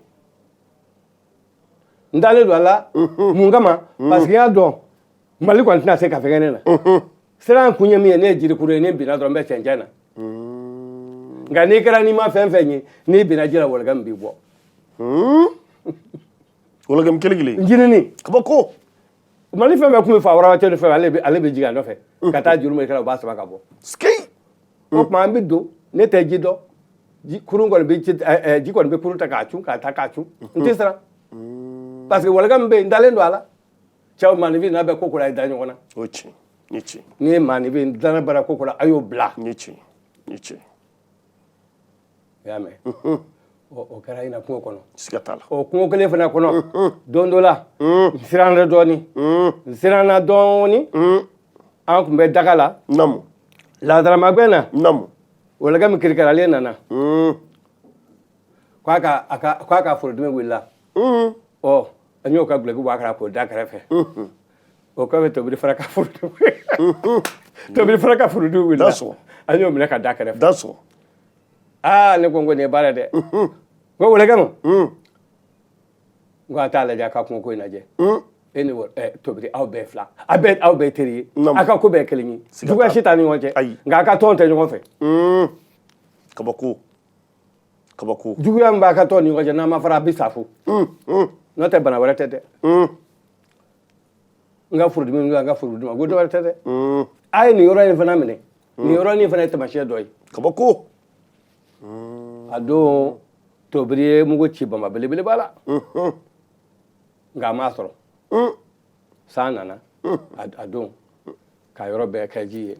n dalen don a la mun kama parce que n y'a dɔn mali kɔni tɛna se ka fɛngɛ ne na sira kun ye min ye ne ye jirikuru ye ne binna dɔrɔn n bɛ cɛncɛn na nka n'i kɛra n'i ma fɛn fɛn ye n'i binna ji la wɔlɛgɛ min b'i bɔ wɔlɛgɛ min kelen njinini kabako mali fɛn fɛn kun bɛ fa wɔrɔbacɛ ni fɛn ale bɛ jigin a nɔfɛ ka taa juru min kɛra o b'a sama ka bɔ o tuma an bɛ don ne tɛ ji dɔn kurun kɔni bɛ ji kɔni bɛ kurun ta k'a cun k'a ta k'a cun n tɛ siran parce que wɔlɛgɛ min bɛ yen n dalen don a la cɛw maanifin n'a bɛ ko ko la a ye da ɲɔgɔn na o tiɲɛ ni tiɲɛ n'i ye maanifin dana bara ko ko la a y'o bila ni tiɲɛ ni tiɲɛ i y'a mɛn o kɛra ɲina kungo kɔnɔ siga t'a la o kungo kelen fana kɔnɔ don dɔ la n siranna dɔɔni an tun bɛ daga la ladaramagbɛn na wɔlɛgɛ min kirikiralen nana k'a ka forodimi wulila an y'o ka guloki bɔ a kɛra k'o da kɛrɛfɛ o kɔfɛ tobili fara ka forodimi wulila an y'o minɛ ka da kɛrɛfɛ da sɔgɔ ne ko nin ye baara dɛ ko welekɛ ma n ko a t'a lajɛ a ka kungo ko in lajɛ e ni tobili aw bɛɛ fila aw bɛɛ teri ye a ka ko bɛɛ kelen ye juguya si t'a ni ɲɔgɔn cɛ nka a ka tɔn tɛ ɲɔgɔn fɛ kabako juguya min b'a ka tɔn ni ɲɔgɔn cɛ n'an ma fara a bɛ sa fo n'o tɛ bana wɛrɛ tɛ dɛ n ka furudimi n ka furudimi ko dɔ wɛrɛ tɛ dɛ a ye nin yɔrɔ in fana minɛ nin yɔrɔ in fana ye taamasiyɛn dɔ ye kabako a don tobili ye mugu ci bama belebele b'a la nka a m'a sɔrɔ san nana a don ka yɔrɔ bɛɛ kɛ ji ye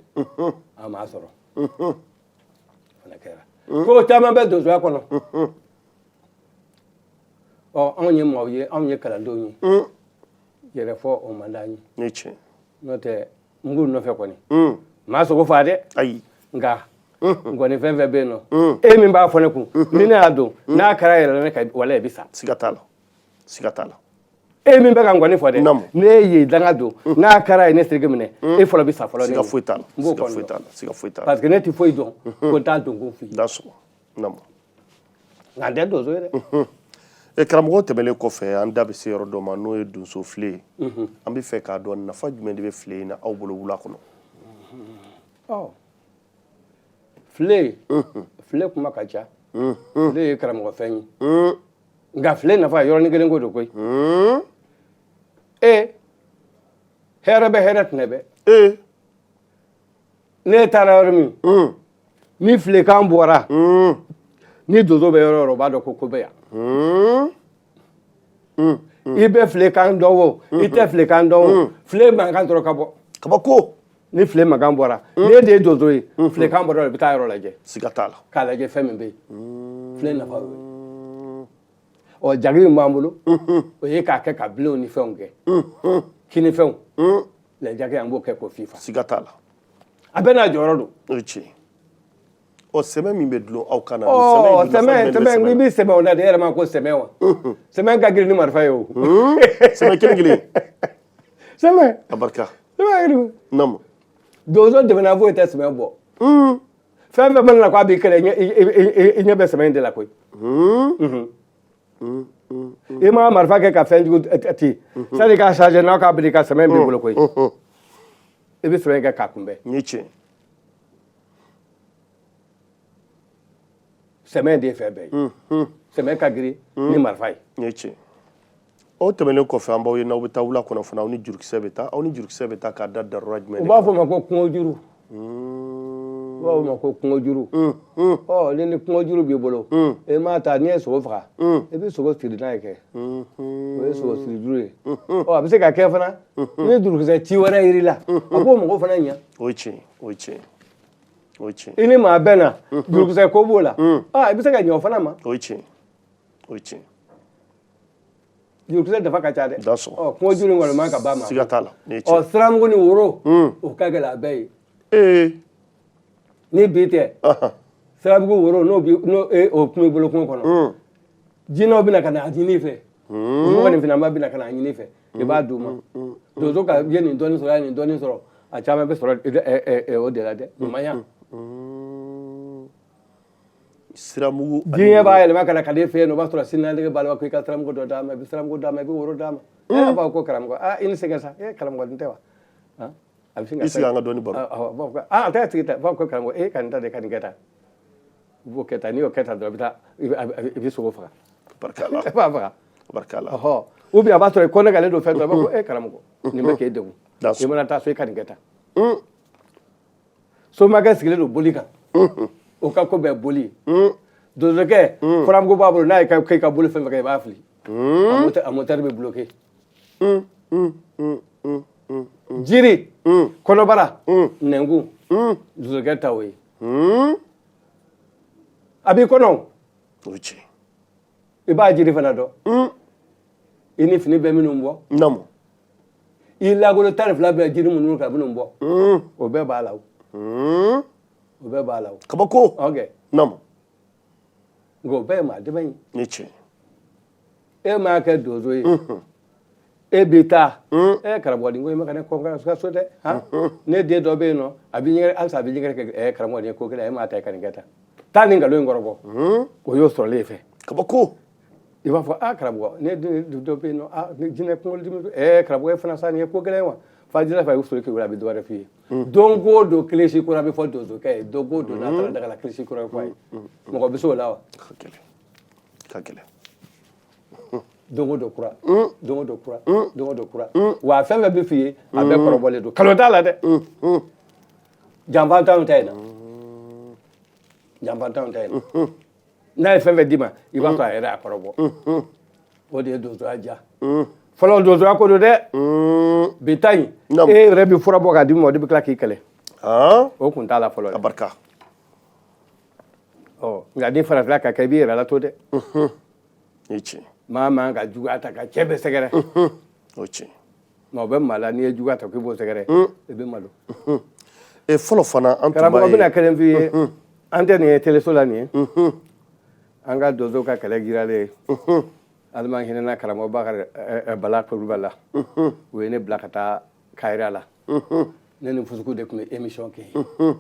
a m'a sɔrɔ fana kɛra ko caman bɛ donsoya kɔnɔ anw ye maaw ye anw ye kalandenw ye yɛrɛ fɔ o man d'an ye n'o tɛ mugu nɔfɛ kɔni maa sogo fa dɛ nka nkɔni fɛn fɛn bɛ yen nɔ e min b'a fɔ ne kun ni ne y'a dɔn n'a kɛra yɛrɛ ne ka wala bɛ sa siga t'a la e min bɛ ka nkɔni fɔ dɛ ne ye danga don n'a kɛra ye ne siriki minɛ e fɔlɔ bɛ sa fɔlɔ siga foyi t'a la parce que ne tɛ foyi dɔn ko n t'a dɔn ko f'i ye da sɔgɔ nka n tɛ donso ye dɛ karamɔgɔ tɛmɛnen kɔfɛ an da bɛ se yɔrɔ dɔ ma n'o ye donso file ye an bɛ fɛ k'a dɔn nafa jumɛn de bɛ file in na aw bolo wula kɔnɔ file kuma ka ca file ye karamɔgɔ fɛn ye nka file nafa yɔrɔnin kelen ko don koyi hɛrɛ bɛ hɛrɛ tɛnɛ bɛ ne taara yɔrɔ min ni filekan bɔra ni donso bɛ yɔrɔ yɔrɔ o b'a dɔn ko bɛ yan i bɛ filekan dɔn o i tɛ filekan dɔn o file mankan dɔrɔn ka bɔ kabako ni file mankan bɔra ne de ye donso ye filekan bɔra i bɛ taa yɔrɔ lajɛ siga t'a la k'a lajɛ fɛn min bɛ yen file nafa y'o ye jagi min b'an bolo o ye k'a kɛ ka bilenw ni fɛnw kɛ kinifɛnw jagi an b'o kɛ k'o fifa siga t'a la a bɛɛ n'a jɔyɔrɔ don o ye tiɲɛ sɛmɛ min bɛ dulon aw kan na sɛmɛ n'i bɛ sɛmɛ o la de e yɛrɛ ma ko sɛmɛ wa sɛmɛ ka girin ni marifa ye o sɛmɛ kelen sɛmɛ a barika namu donso dɛmɛna foyi tɛ sɛmɛ bɔ fɛn fɛn mana na k'a b'i kɛlɛ i ɲɛ bɛ sɛmɛ in de la koyi i ma marifa kɛ ka fɛn jugu ten sani k'a chargé n'aw k'a biri ka sɛmɛ in b'i bolo koyi i bɛ sɛmɛ in kɛ k'a kunbɛn ni tiɲɛ sɛmɛ de ye fɛn bɛɛ ye sɛmɛ ka girin ni marifa ye ni tiɲɛ o tɛmɛnen kɔfɛ an b'aw ye n'aw bɛ taa wula kɔnɔ fana aw ni jurukisɛ bɛ taa k'a da darura jumɛn u b'a fɔ o ma ko kungo juru u b'a fɔ o ma ko kungo juru ni kungo juru b'i bolo e m'a ta n'i ye sogo faga i bɛ sogo siri n'a ye kɛ o ye sogo siri juru ye a bɛ se ka kɛ fana ni jurukisɛ ci wɛrɛ yir'i la a b'o mɔgɔw fana ɲɛ o ye tiɲɛ i ni maa bɛɛ na jurukisɛ ko b'o la i bɛ se ka ɲɛ o fana ma o ye tiɲɛ jurukisɛ dafa ka ca dɛ da sɔgɔ kungo juru in kɔni man ka ban ma siga t'a la siramugu ni woro o ka gɛlɛn a bɛɛ ye ni bi tɛ siramugu woro n'o kun b'i bolo kungo kɔnɔ jinɛw bɛna ka na a ɲini i fɛ mɔgɔ nin fana bɛna ka na a ɲini i fɛ i b'a d'u ma donso ka ye nin dɔɔnin sɔrɔ a ye nin dɔɔnin sɔrɔ a caman bɛ sɔrɔ o de la dɛ ɲumanya siramugu diɲɛ b'a yɛlɛma ka na ka d'e fɛ yen o b'a sɔrɔ siniɲɛsigi b'a la ko i ka siramugu dɔ d'a ma i bɛ siramugu d'a ma i bɛ woro d'a ma a b'a fɔ ko karamɔgɔ i ni sɛgɛn sa karamɔgɔ nin tɛ wa a bɛ sin ka sigi an ka dɔɔnin baro a tɛ sigi ta b'a fɔ ko karamɔgɔ ka nin ta de ka nin kɛ tan i b'o kɛ tan n'i y'o kɛ tan dɔrɔn i bɛ taa i bɛ sogo faga i b'a faga ou bien a b'a sɔrɔ i kɔnɛ don fɛn dɔ a b'a fɔ karamɔgɔ nin bɛ k'e degun i mana taa so i ka nin kɛ tan somakɛ sigilen don boli kan o ka ko bɛɛ boli donsokɛ furamugu b'a bolo n'a ye k'i ka boli fɛn fɛn kɛ i b'a fili a motɛri bɛ bloqué jiri kɔnɔbara nɛngu donsokɛ ta o ye a b'i kɔnɔ i b'a jiri fana dɔn i ni fini bɛ minnu bɔ i lagolo 12 bɛ jiri minnu kan minnu bɔ o bɛɛ b'a la o bɛɛ b'a la kabako nka o bɛɛ ye maa dɛmɛ ye e m'a kɛ donso ye e bɛ taa karamɔgɔ ko ma ka ne kɔn so dɛ ne den dɔ bɛ yen nɔ a bɛ ɲɛgɛn halisa a bɛ ɲɛgɛn kɛ karamɔgɔ ye ko kelen e m'a ta ka nin kɛ tan taa nin nkalon in kɔrɔbɔ o y'o sɔrɔlen e fɛ kabako i b'a fɔ karamɔgɔ ne den dɔ bɛ yen nɔ jinɛ kunkolodimi karamɔgɔ e fana sa nin ye ko gɛlɛn wa fajira fɛ a y'u sɔrɔ k'i wele a bɛ dɔ wɛrɛ f'i ye don o don kilisi kura bɛ fɔ donsokɛ ye don o don n'a taara daga la kilisi kura fɔ a ye mɔgɔ bɛ se o la wa ka gɛlɛn don o don kura don o don kura don o don kura wa fɛn fɛn bɛ f'i ye a bɛɛ kɔrɔbɔlen don kalo t'a la dɛ janfa t'anw ta in na janfa t'anw ta in na n'a ye fɛn fɛn d'i ma i b'a sɔrɔ a yɛrɛ a kɔrɔbɔ o de ye donsoya diya fɔlɔ donsoya ko don dɛ bi ta in e yɛrɛ bɛ fura bɔ k'a di ma o de bɛ tila k'i kɛlɛ o kun t'a la fɔlɔ a barika nka ni farafina ka kɛ i b'i yɛrɛ la to dɛ i tiɲɛ maa man ka juguya ta ka cɛ bɛɛ sɛgɛrɛ o tiɲɛ nka o bɛ maa la n'i ye juguya ta k'i b'o sɛgɛrɛ i bɛ malo fɔlɔ fana an tun b'a ye karamɔgɔ bɛna kelen f'i ye an tɛ nin ye teleso la nin ye an ka donso ka kɛlɛ giralen ye alima hinɛna karamɔgɔ bakari bala kulubali la u ye ne bila ka taa kayira la ne ni fusuku de tun bɛ émission kɛ yen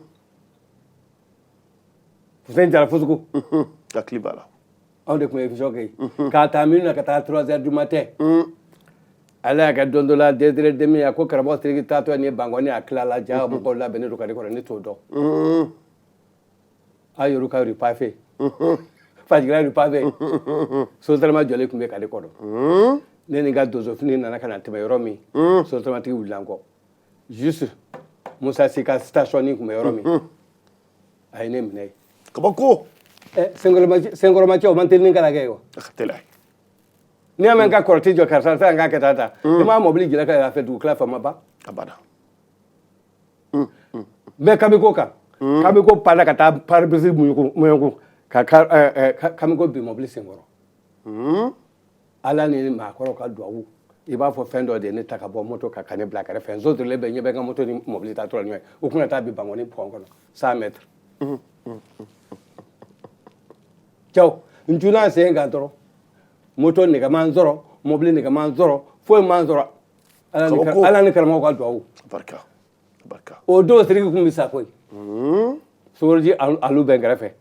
Fuseni Jara fusuku hakili b'a la anw de tun bɛ émission kɛ yen k'a ta minnu na ka taa 3 heures du matin ala y'a kɛ don dɔ la 2 heures et demie a ko karamɔgɔ Sidiki taatɔ ni Bangɔni a tilala ja mɔgɔw labɛnnen don ka ne kɔrɔ ne t'o dɔn a y'olu ka repas fɛ Fajigila repas fɛ sotarama jɔlen tun bɛ k'ale kɔrɔ ne ni n ka donsofini nana ka na tɛmɛ yɔrɔ min sotamatigi wulila n kɔ juste Musa Si ka station tun bɛ yɔrɔ min a ye ne minɛ yen kabako senkɔrɔma cɛ o man teli ni kana kɛ wa a ka teli n'i y'a mɛn n ka kɔrɔtɛ jɔ karisa sisan n k'a kɛ tan tan i m'a mɔbili jira ka yɛrɛ fɛ dugu tila fɛ ma ban abada bɛɛ kabiko kan kabiko panna ka taa paribisi mɔɲɔko ka kabiko bin mɔbili senkɔrɔ ala ni maakɔrɔ ka duwawu i b'a fɔ fɛn dɔ de ye ne ta ka bɔ moto kan ka ne bila kɛrɛfɛ nso dɔrɔn bɛ ɲɛ bɛ n ka moto ni mɔbili ta tɔrɔ ɲɔgɔn ye o kuna taa bi Bangɔni pɔn kɔnɔ 100 mètres cɛw n cunna sen kan dɔrɔn moto nɛgɛ man sɔrɔ mɔbili nɛgɛ man sɔrɔ foyi man sɔrɔ ala ni karamɔgɔ ka duwawu barika o don Sidiki kun bɛ sa koyi Sogoroji alu bɛ n kɛrɛfɛ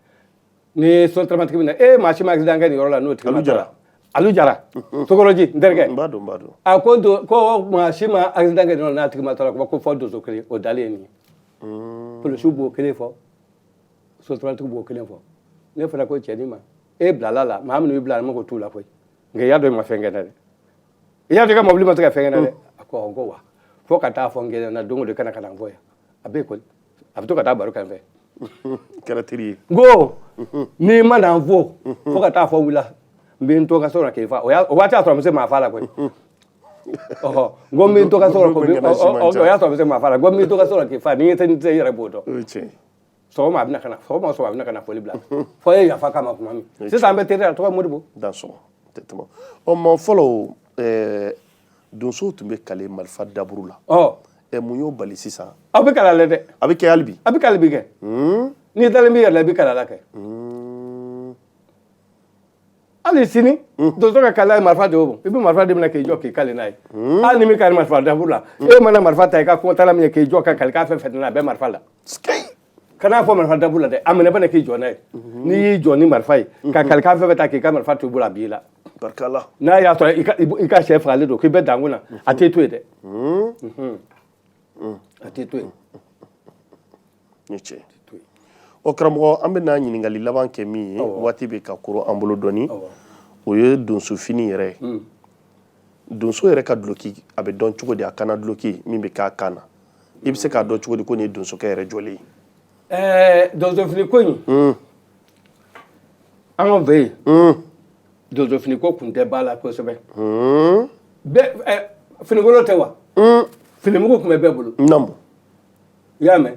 ni sotamatigi bɛ na maa si ma accident kɛ nin yɔrɔ la n'o tigi ma taa alu jara Sogoroji n terikɛ n b'a dɔn a ko maa si ma accident kɛ nin yɔrɔ la n'a tigi ma taa ko fɔ donso kelen o dalen ye nin ye polisiw b'o kelen fɔ sotamatigi b'o kelen fɔ ne fana ko cɛnin ma bilala la maa minnu b'i bila ma ko t'u la koyi nka i y'a dɔn i ma fɛn kɛ dɛ i y'a dɔn i ka mɔbili ma se ka fɛn kɛ dɛ a ko n ko wa fo ka taa fɔ n kɛnɛ na don o don kana ka na n fɔ yan a bɛ kɔni a bɛ to ka taa baro kɛ n fɛ kɛra teri ye n ko n'i ma na n fɔ fo ka taa fɔ wula n bɛ n to ka so kɔnɔ k'i fa o waati y'a sɔrɔ n bɛ se maa fa la koyi n ko n bɛ n to ka so kɔnɔ o y'a sɔrɔ n bɛ se maa fa la n ko n bɛ n to ka so kɔnɔ k'i fa ni n tɛ i yɛrɛ b'o dɔn sɔgɔma a bɛna ka na foli bila fɔ e yafa kama kuma min sisan an bɛ teri la tɔgɔ Modibo dansɔgɔ tɛ tɛmɛ ma fɔlɔ donsow tun bɛ kale marifa daburu la mun y'o bali sisan aw bɛ kala la dɛ a bɛ kɛ hali bi a bɛ kala bi kɛ n'i dalen b'i yɛrɛ la i bɛ kala la kɛ hali sini donso ka kala ye marifa de o i bɛ marifa de minɛ k'i jɔ k'i kale n'a ye hali ni min kari marifa daburu la e mana marifa ta i ka kɔntala min ye k'i jɔ ka kali k'a fɛn fɛn na a bɛ marifa la kana fɔ marifa daburu la dɛ a minɛ bɛ k'i jɔ n'a ye n'i y'i jɔ ni marifa ye ka kali k'a fɛn fɛn ta k'i ka marifa to i bolo a b'i la barikala n'a y'a sɔrɔ i ka sɛ fagalen don k'i bɛ dankun na a t'i to yen dɛ a t'i to yen ni cɛ o karamɔgɔ an bɛna ɲininkali laban kɛ min ye waati bɛ ka koron an bolo dɔɔni o ye donsofini yɛrɛ ye donso yɛrɛ ka duloki a bɛ dɔn cogo di a kana duloki min bɛ k'a kan na i bɛ se k'a dɔn cogo di ko nin ye donsokɛ yɛrɛ jɔlen ye donsofini ko in an ka fɛ yen donsofini ko kun tɛ ba la kosɛbɛ finikolo tɛ wa finimugu tun bɛ bɛɛ bolo naamu i y'a mɛn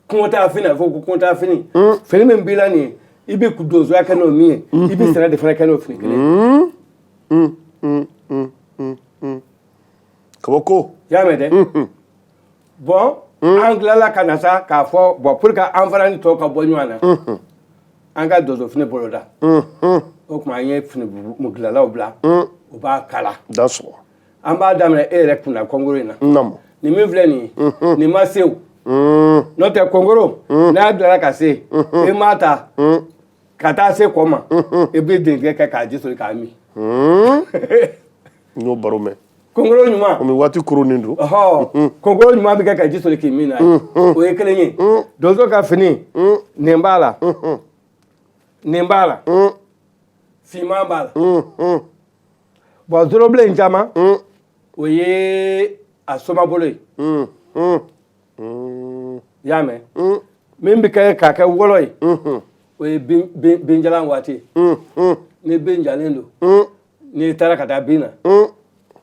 kɔngɔ t'a fini a fɔ ko kɔngɔ t'a fini fini min b'i la nin ye i bɛ donsoya kɛ n'o min ye i bɛ sɛnɛ de fana kɛ n'o fini kelen kabako i y'a mɛn dɛ bɔn an tilala ka na sa k'a fɔ bɔn pour que an fana ni tɔw ka bɔ ɲɔgɔn na an ka donso fini boloda o tuma an ye fini dilanlaw bila u b'a kala dansɔgɔ an b'a daminɛ e yɛrɛ kunna kɔnkoro in na naamu nin min filɛ nin ye nin ma se o n'o tɛ kɔnkoro n'a bilara ka se e m'a ta ka taa se kɔ ma e bɛ denkɛ kɛ k'a ji soli k'a min n y'o baro mɛn kɔnkoro ɲuman komi waati kurunin don kɔnkoro ɲuman bɛ kɛ ka ji soli k'i min n'a ye o ye kelen ye donso ka fini nin b'a la nin b'a la finman b'a la bon zorobilen caman o ye a somabolo ye i y'a mɛn min bɛ kɛ k'a kɛ wɔlɔ ye o ye binjalan waati ni bin jalen don n'i taara ka taa bin na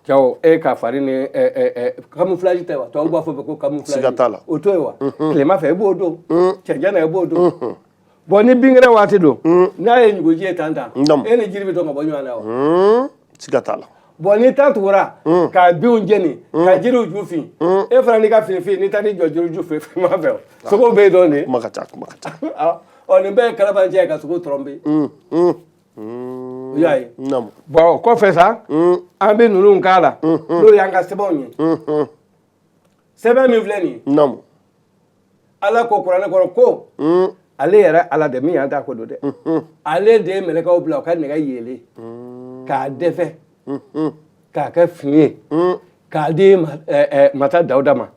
cɛw e ka fari ni camouflage tɛ wa tubabu b'a fɔ ko camouflage siga t'a la o to ye wa tilema fɛ i b'o don cɛncɛn na i b'o don bon ni binkɛnɛ waati don n'a ye ɲuguji ye tan e ni jiri bɛ dɔn ka bɔ ɲɔgɔn na wa siga t'a la bon ni ta tugura ka binw jeni ka jiriw ju fin e fana n'i ka fini n'i taara n'i jɔ jiri ju finma fɛ sogo bɛ yen dɔn de kuma ka ca kuma ka ca ɔ nin bɛɛ ye kalabanciya ye ka sogo tromper y'a ye naamu bon kɔfɛ sa an bɛ ninnu k'a la n'o y'an ka sɛbɛnw ye sɛbɛn min filɛ nin ye naamu ala ko kuranɛ kɔnɔ ko ale yɛrɛ ala de min y'an ta ko don dɛ ale de ye mɛlɛkɛw bila u ka nɛgɛ yeelen k'a dɛfɛ k'a kɛ fini ye k'a di masa dawuda ma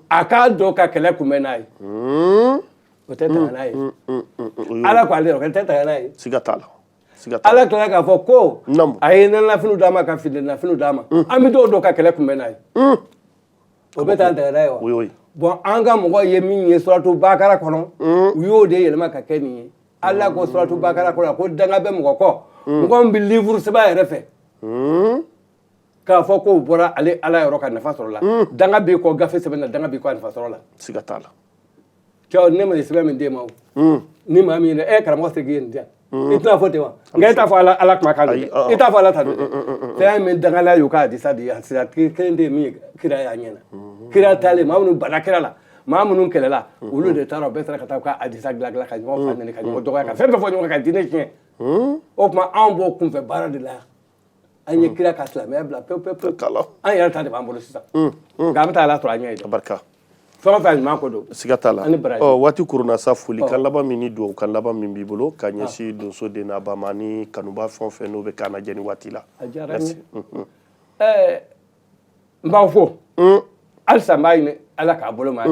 a k'a dɔn ka kɛlɛ kunbɛn n'a ye o tɛ tɛmɛ n'a ye ala ko ale yɛrɛ o tɛ tɛmɛ n'a ye siga t'a la ala tilala k'a fɔ ko a ye nafiniw d'a ma ka fitinafiniw d'a ma an bɛ t'o dɔn ka kɛlɛ kunbɛn n'a ye o bɛ taa tɛmɛ n'a ye wa bon an ka mɔgɔ ye min ye suratu bakara kɔnɔ u y'o de yɛlɛma ka kɛ nin ye ala ko suratu bakara kɔnɔ ko danga bɛ mɔgɔ kɔ mɔgɔ min bɛ livre sɛbɛn yɛrɛ fɛ k'a fɔ k'o bɔra ale ala yɔrɔ ka nafa sɔrɔ la danga b'i kɔ gafe sɛbɛn na danga b'i kɔ a nafa sɔrɔ la siga t'a la cɛw ne ma nin sɛbɛn min d'e ma o ni maa min ye karamɔgɔ se k'i ye nin di yan i tɛna fɔ ten wa nka e t'a fɔ ala kuma kan dɛ i t'a fɔ ala ta don dɛ fɛn min dangala y'o ka hadisa de ye hadisa kelen de ye min ye kira y'a ɲɛna kira taalen maa minnu bana kira la maa minnu kɛlɛla olu de taara u bɛɛ taara ka taa u ka hadisa dilan ka ɲɔgɔn fa nɛni ka ɲɔgɔn dɔgɔya ka fɛn bɛɛ fɔ ɲɔgɔn kan ka diinɛ tiɲɛ o tuma anw b'o kunfɛ baara de la an ye kira ka silamɛya bila pewu pewu pewu an yɛrɛ ta de b'an bolo sisan nka an bɛ taa ala sɔrɔ an ɲɛ ye barika fɛn o fɛn ɲuman ko don siga t'a la waati kuruna sa foli kan laban min ni duwawu kan laban min b'i bolo ka ɲɛsin donso den n'a ba ma ni kanuba fɛn o fɛn n'o bɛ k'an lajɛ nin waati la a diyara n ye n b'aw fo halisa n b'a ɲini ala k'a bolo ma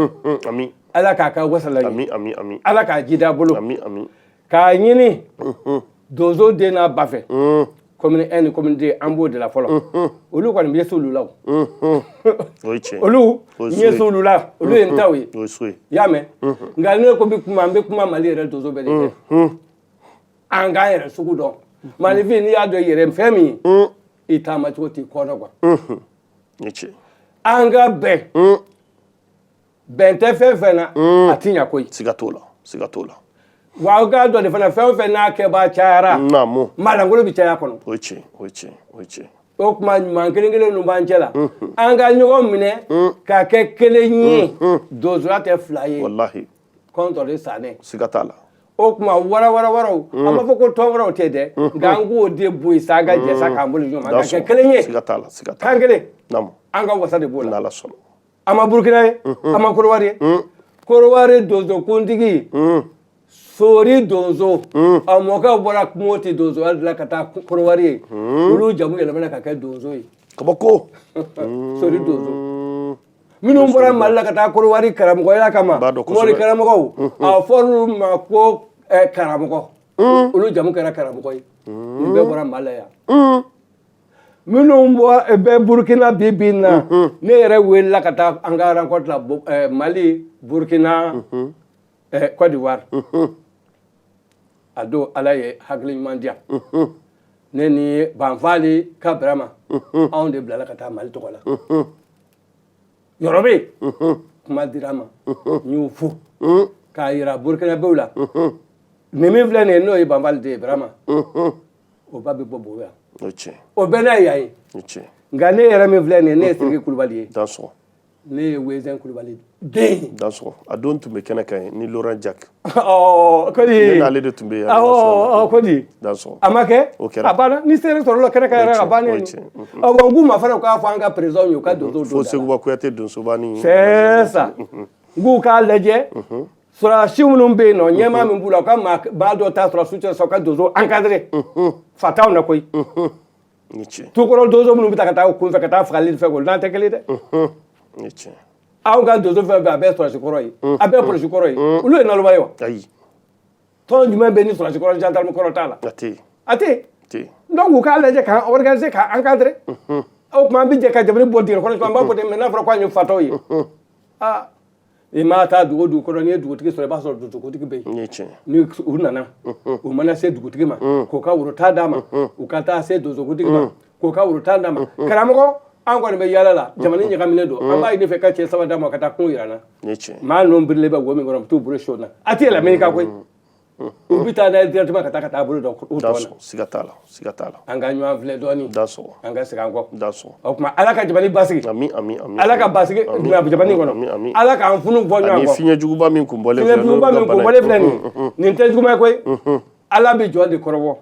ami ala k'a ka wasala ami ami ami ala k'a jida bolo ami ami k'a ɲini donso den n'a ba fɛ commune 1 ni commune 2 an b'o de la fɔlɔ olu kɔni bɛ s'olu la o ye tiɲɛ olu ɲɛ s'olu la olu ye n taw ye o ye so ye i y'a mɛn nka ne ko n bɛ kuma mali yɛrɛ donso bɛɛ de fɛ an k'an yɛrɛ sugu dɔn malifin n'i y'a dɔn i yɛrɛ fɛn min ye i taama cogo t'i kɔnɔ kuwa ni tiɲɛ an ka bɛn bɛn tɛ fɛn fɛn na a ti ɲa koyi siga t'o la siga t'o la wa aw k'a dɔn de fana fɛn o fɛn n'a kɛbaa cayara naamu maalankolo bɛ caya kɔnɔ o ye tiɲɛ o ye tiɲɛ o ye tiɲɛ o tuma ɲuman kelen kelen ninnu b'an cɛ la an ka ɲɔgɔn minɛ k'a kɛ kelen ye donsoya tɛ fila ye walahi kɔntɔ de sannen siga t'a la o tuma waraw an b'a fɔ ko tɔn wɛrɛw tɛ dɛ nka an k'o de bɔ yen sa an ka jɛ sa k'an bolo ɲɔgɔn ma ka kɛ kelen ye siga t'a la siga t'a la kan kelen naamu an ka wasa de b'o la n'ala sɔnna a ma burukina ye a ma korowari ye korowari donsokuntigi sori donso a mɔkɛw bɔra kungo ten donsoya de la ka taa korowari ye olu jamu yɛlɛmana ka kɛ donso ye kabako sori donso minnu bɔra mali la ka taa korowari karamɔgɔya kama mɔri karamɔgɔw a fɔr'olu ma ko karamɔgɔ olu jamu kɛra karamɔgɔ ye nin bɛɛ bɔra mali la yan minnu bɛ burukina bi bi in na ne yɛrɛ welela ka taa an ka rencontre la mali burukina Côte d'Ivoire a don ala ye hakili ɲuman di yan ne ni banfali ka birama anw de bilala ka taa mali tɔgɔ la yɔrɔ bɛ yen kuma dira n ma n y'o fo k'a yira burukinabew la nin min filɛ nin ye n'o ye banfali den ye birama o ba bɛ bɔ bo yan o bɛɛ n'a yan ye nka ne yɛrɛ min filɛ nin ye ne ye Sidiki Kulubali ye ne ye Wezɛn Kulubali den dansɔgɔ a don tun bɛ kɛnɛ kan ye ni Laurent Jack ko di ne n'ale de tun bɛ ko di dansɔgɔ a ma kɛ o kɛra a banna ni seere sɔrɔla kɛnɛ kan yɛrɛ a bannen bon k'u ma fana k'a fɔ an ka président ye u ka donso fo Seguba Kuyate donsoba ni c'est ça k'u k'a lajɛ sɔrɔdasi minnu bɛ yen nɔ ɲɛmaa min b'u la u ka maa dɔ ta sɔrɔdasiw cɛ sa u ka donso encadré fataw na koyi ni tiɲɛ tukɔrɔ donso minnu bɛ taa ka taa kunfɛ ka taa fagali fɛ k'o n'an tɛ kelen dɛ ni tiɲɛ anw ka donso fɛn fɛn a bɛɛ ye sɔrɔdasi kɔrɔ ye a bɛɛ ye polisi kɔrɔ ye olu ye naloma ye wa ayi tɔn jumɛn bɛ ni sɔrɔdasi kɔrɔ gendarme kɔrɔ t'a la a tɛ yen a tɛ yen donc u k'a lajɛ k'an organiser k'an encadré o tuma an bɛ jɛ ka jamana bɔ dingɛ kɔnɔ an b'a fɔ ten mais n'a fɔra k'an ye fataw ye aa i ma taa dugu o dugu kɔnɔ n'i ye dugutigi sɔrɔ i b'a sɔrɔ donsokotigi bɛ yen ni tiɲɛ ni u nana u mana se dugutigi ma k'u ka worotan d'a ma u ka taa se donsokotigi ma k'u ka worotan d'a ma karamɔgɔ an kɔni bɛ yaala la jamana ɲagaminen don an b'a ɲini fɛ ka cɛ saba d'a ma ka taa kun yira n na ni tiɲɛ maa ninnu birilen bɛ wo min kɔnɔ u bɛ t'u bolo son na a tɛ yɛlɛ Amerika koyi u bɛ taa n'a ye directement ka taa a bolo da u tɔ la siga t'a la siga t'a la an ka ɲɔgɔn filɛ dɔɔnin dansɔgɔ an ka segin an kɔ dansɔgɔ o tuma ala ka jamana basigi ami ami ami ala ka basigi jamana in kɔnɔ ala k'an funu bɔ ɲɔgɔn ni kɔ fiɲɛ juguba min kun bɔlen fiɲɛ juguba min kun bɔlen filɛ nin tɛ juguman ye koyi ala bɛ jɔ de kɔrɔbɔ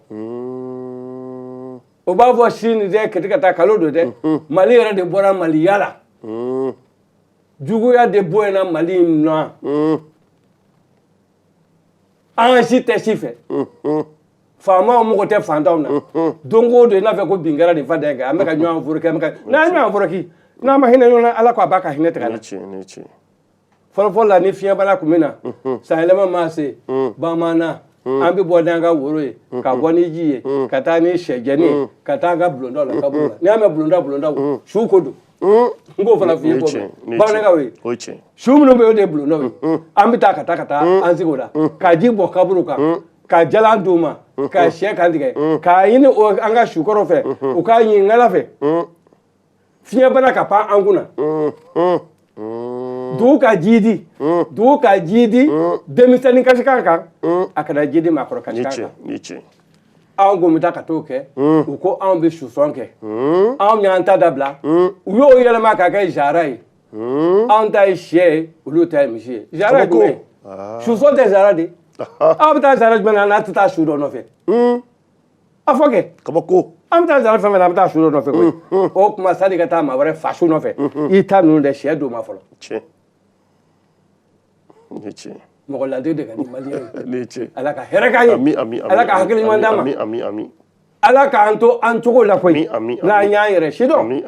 o b'a fɔ sini dɛ kɛti ka taa kalo don dɛ mali yɛrɛ de bɔra maliya la juguya de bɔ yen na mali in nɔ an si tɛ si fɛ faamaw mɔgɔ tɛ fantanw na don o don i n'a fɛ ko bin kɛra nin fa dɛ an bɛ ka ɲɔgɔn foroki n'an ye ɲɔgɔn foroki n'an ma hinɛ ɲɔgɔn na ala ko a b'a ka hinɛ tigɛ na fɔlɔfɔlɔ la ni fiɲɛbana tun bɛ na san yɛlɛma ma se bamanan an bɛ bɔ n'an ka woro ye ka bɔ ni ji ye ka taa ni sɛjɛni ye ka taa an ka bulondaw la kaburu la n'i y'a mɛn bulondaw su ko don n k'o fana f'i ye k'o mɛn bamanankaw ye su minnu bɛ yen o de ye bulondaw ye an bɛ taa ka taa an sigi o la ka ji bɔ kaburu kan ka jalan d'u ma ka sɛ kan tigɛ k'a ɲini an ka sukɔrɔ fɛ u k'a ɲini ngala fɛ fiɲɛbana ka pan an kunna dugu ka ji di denmisɛnnin kasikan kan a kana ji di maakɔrɔ kasikan kan anw ko n bɛ taa ka t'o kɛ u ko anw bɛ susɔn kɛ anw y'an ta dabila u y'o yɛlɛma k'a kɛ zara ye anw ta ye sɛ ye olu ta ye misi ye zara ye jumɛn ye susɔn tɛ zara de aw bɛ taa zara jumɛn na n'a tɛ taa su dɔ nɔfɛ a fɔ kɛ kabako an bɛ taa zara fɛn fɛn na an bɛ taa su dɔ nɔfɛ koyi o tuma sani ka taa maa wɛrɛ fa su nɔfɛ i ta ninnu dɛ sɛ don ma fɔlɔ mɔgɔ ladiri de ka di maliyɛn ye ala ka hɛrɛ k'an ye ala ka hakili ɲuman d'an ma ala k'an to an cogo la koyi n'an y'an yɛrɛ sidɔn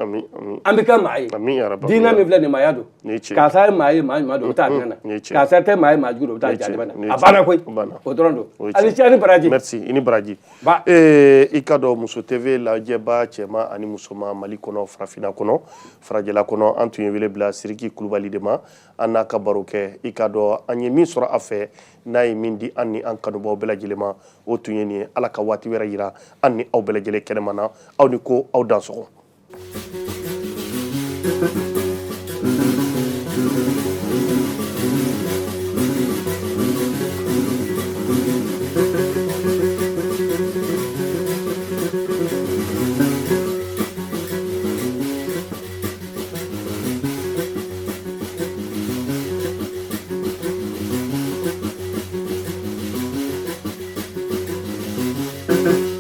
an bɛ kɛ maa ye diinɛ min filɛ nin maaya don karisa ye maa ye maa ɲuman don o bɛ taa diinɛ na karisa tɛ maa ye maa jugu don o bɛ taa jahannama na a banna koyi o dɔrɔn don ali cɛ ni baraji merci i ni baraji i ka dɔn muso tv lajɛba cɛman ani musoman mali kɔnɔ farafinna kɔnɔ farajɛla kɔnɔ an tun ye wele bila siriki kulubali de ma an n'a ka baro kɛ i ka dɔn an ye min sɔrɔ a fɛ n'a ye min di an ni an kanubaw bɛɛ lajɛlen ma o tun ye nin ye ala ka waati wɛrɛ yira an ni aw bɛɛ lajɛlen kɛnɛma na aw ni ko aw dansɔgɔ Thank you.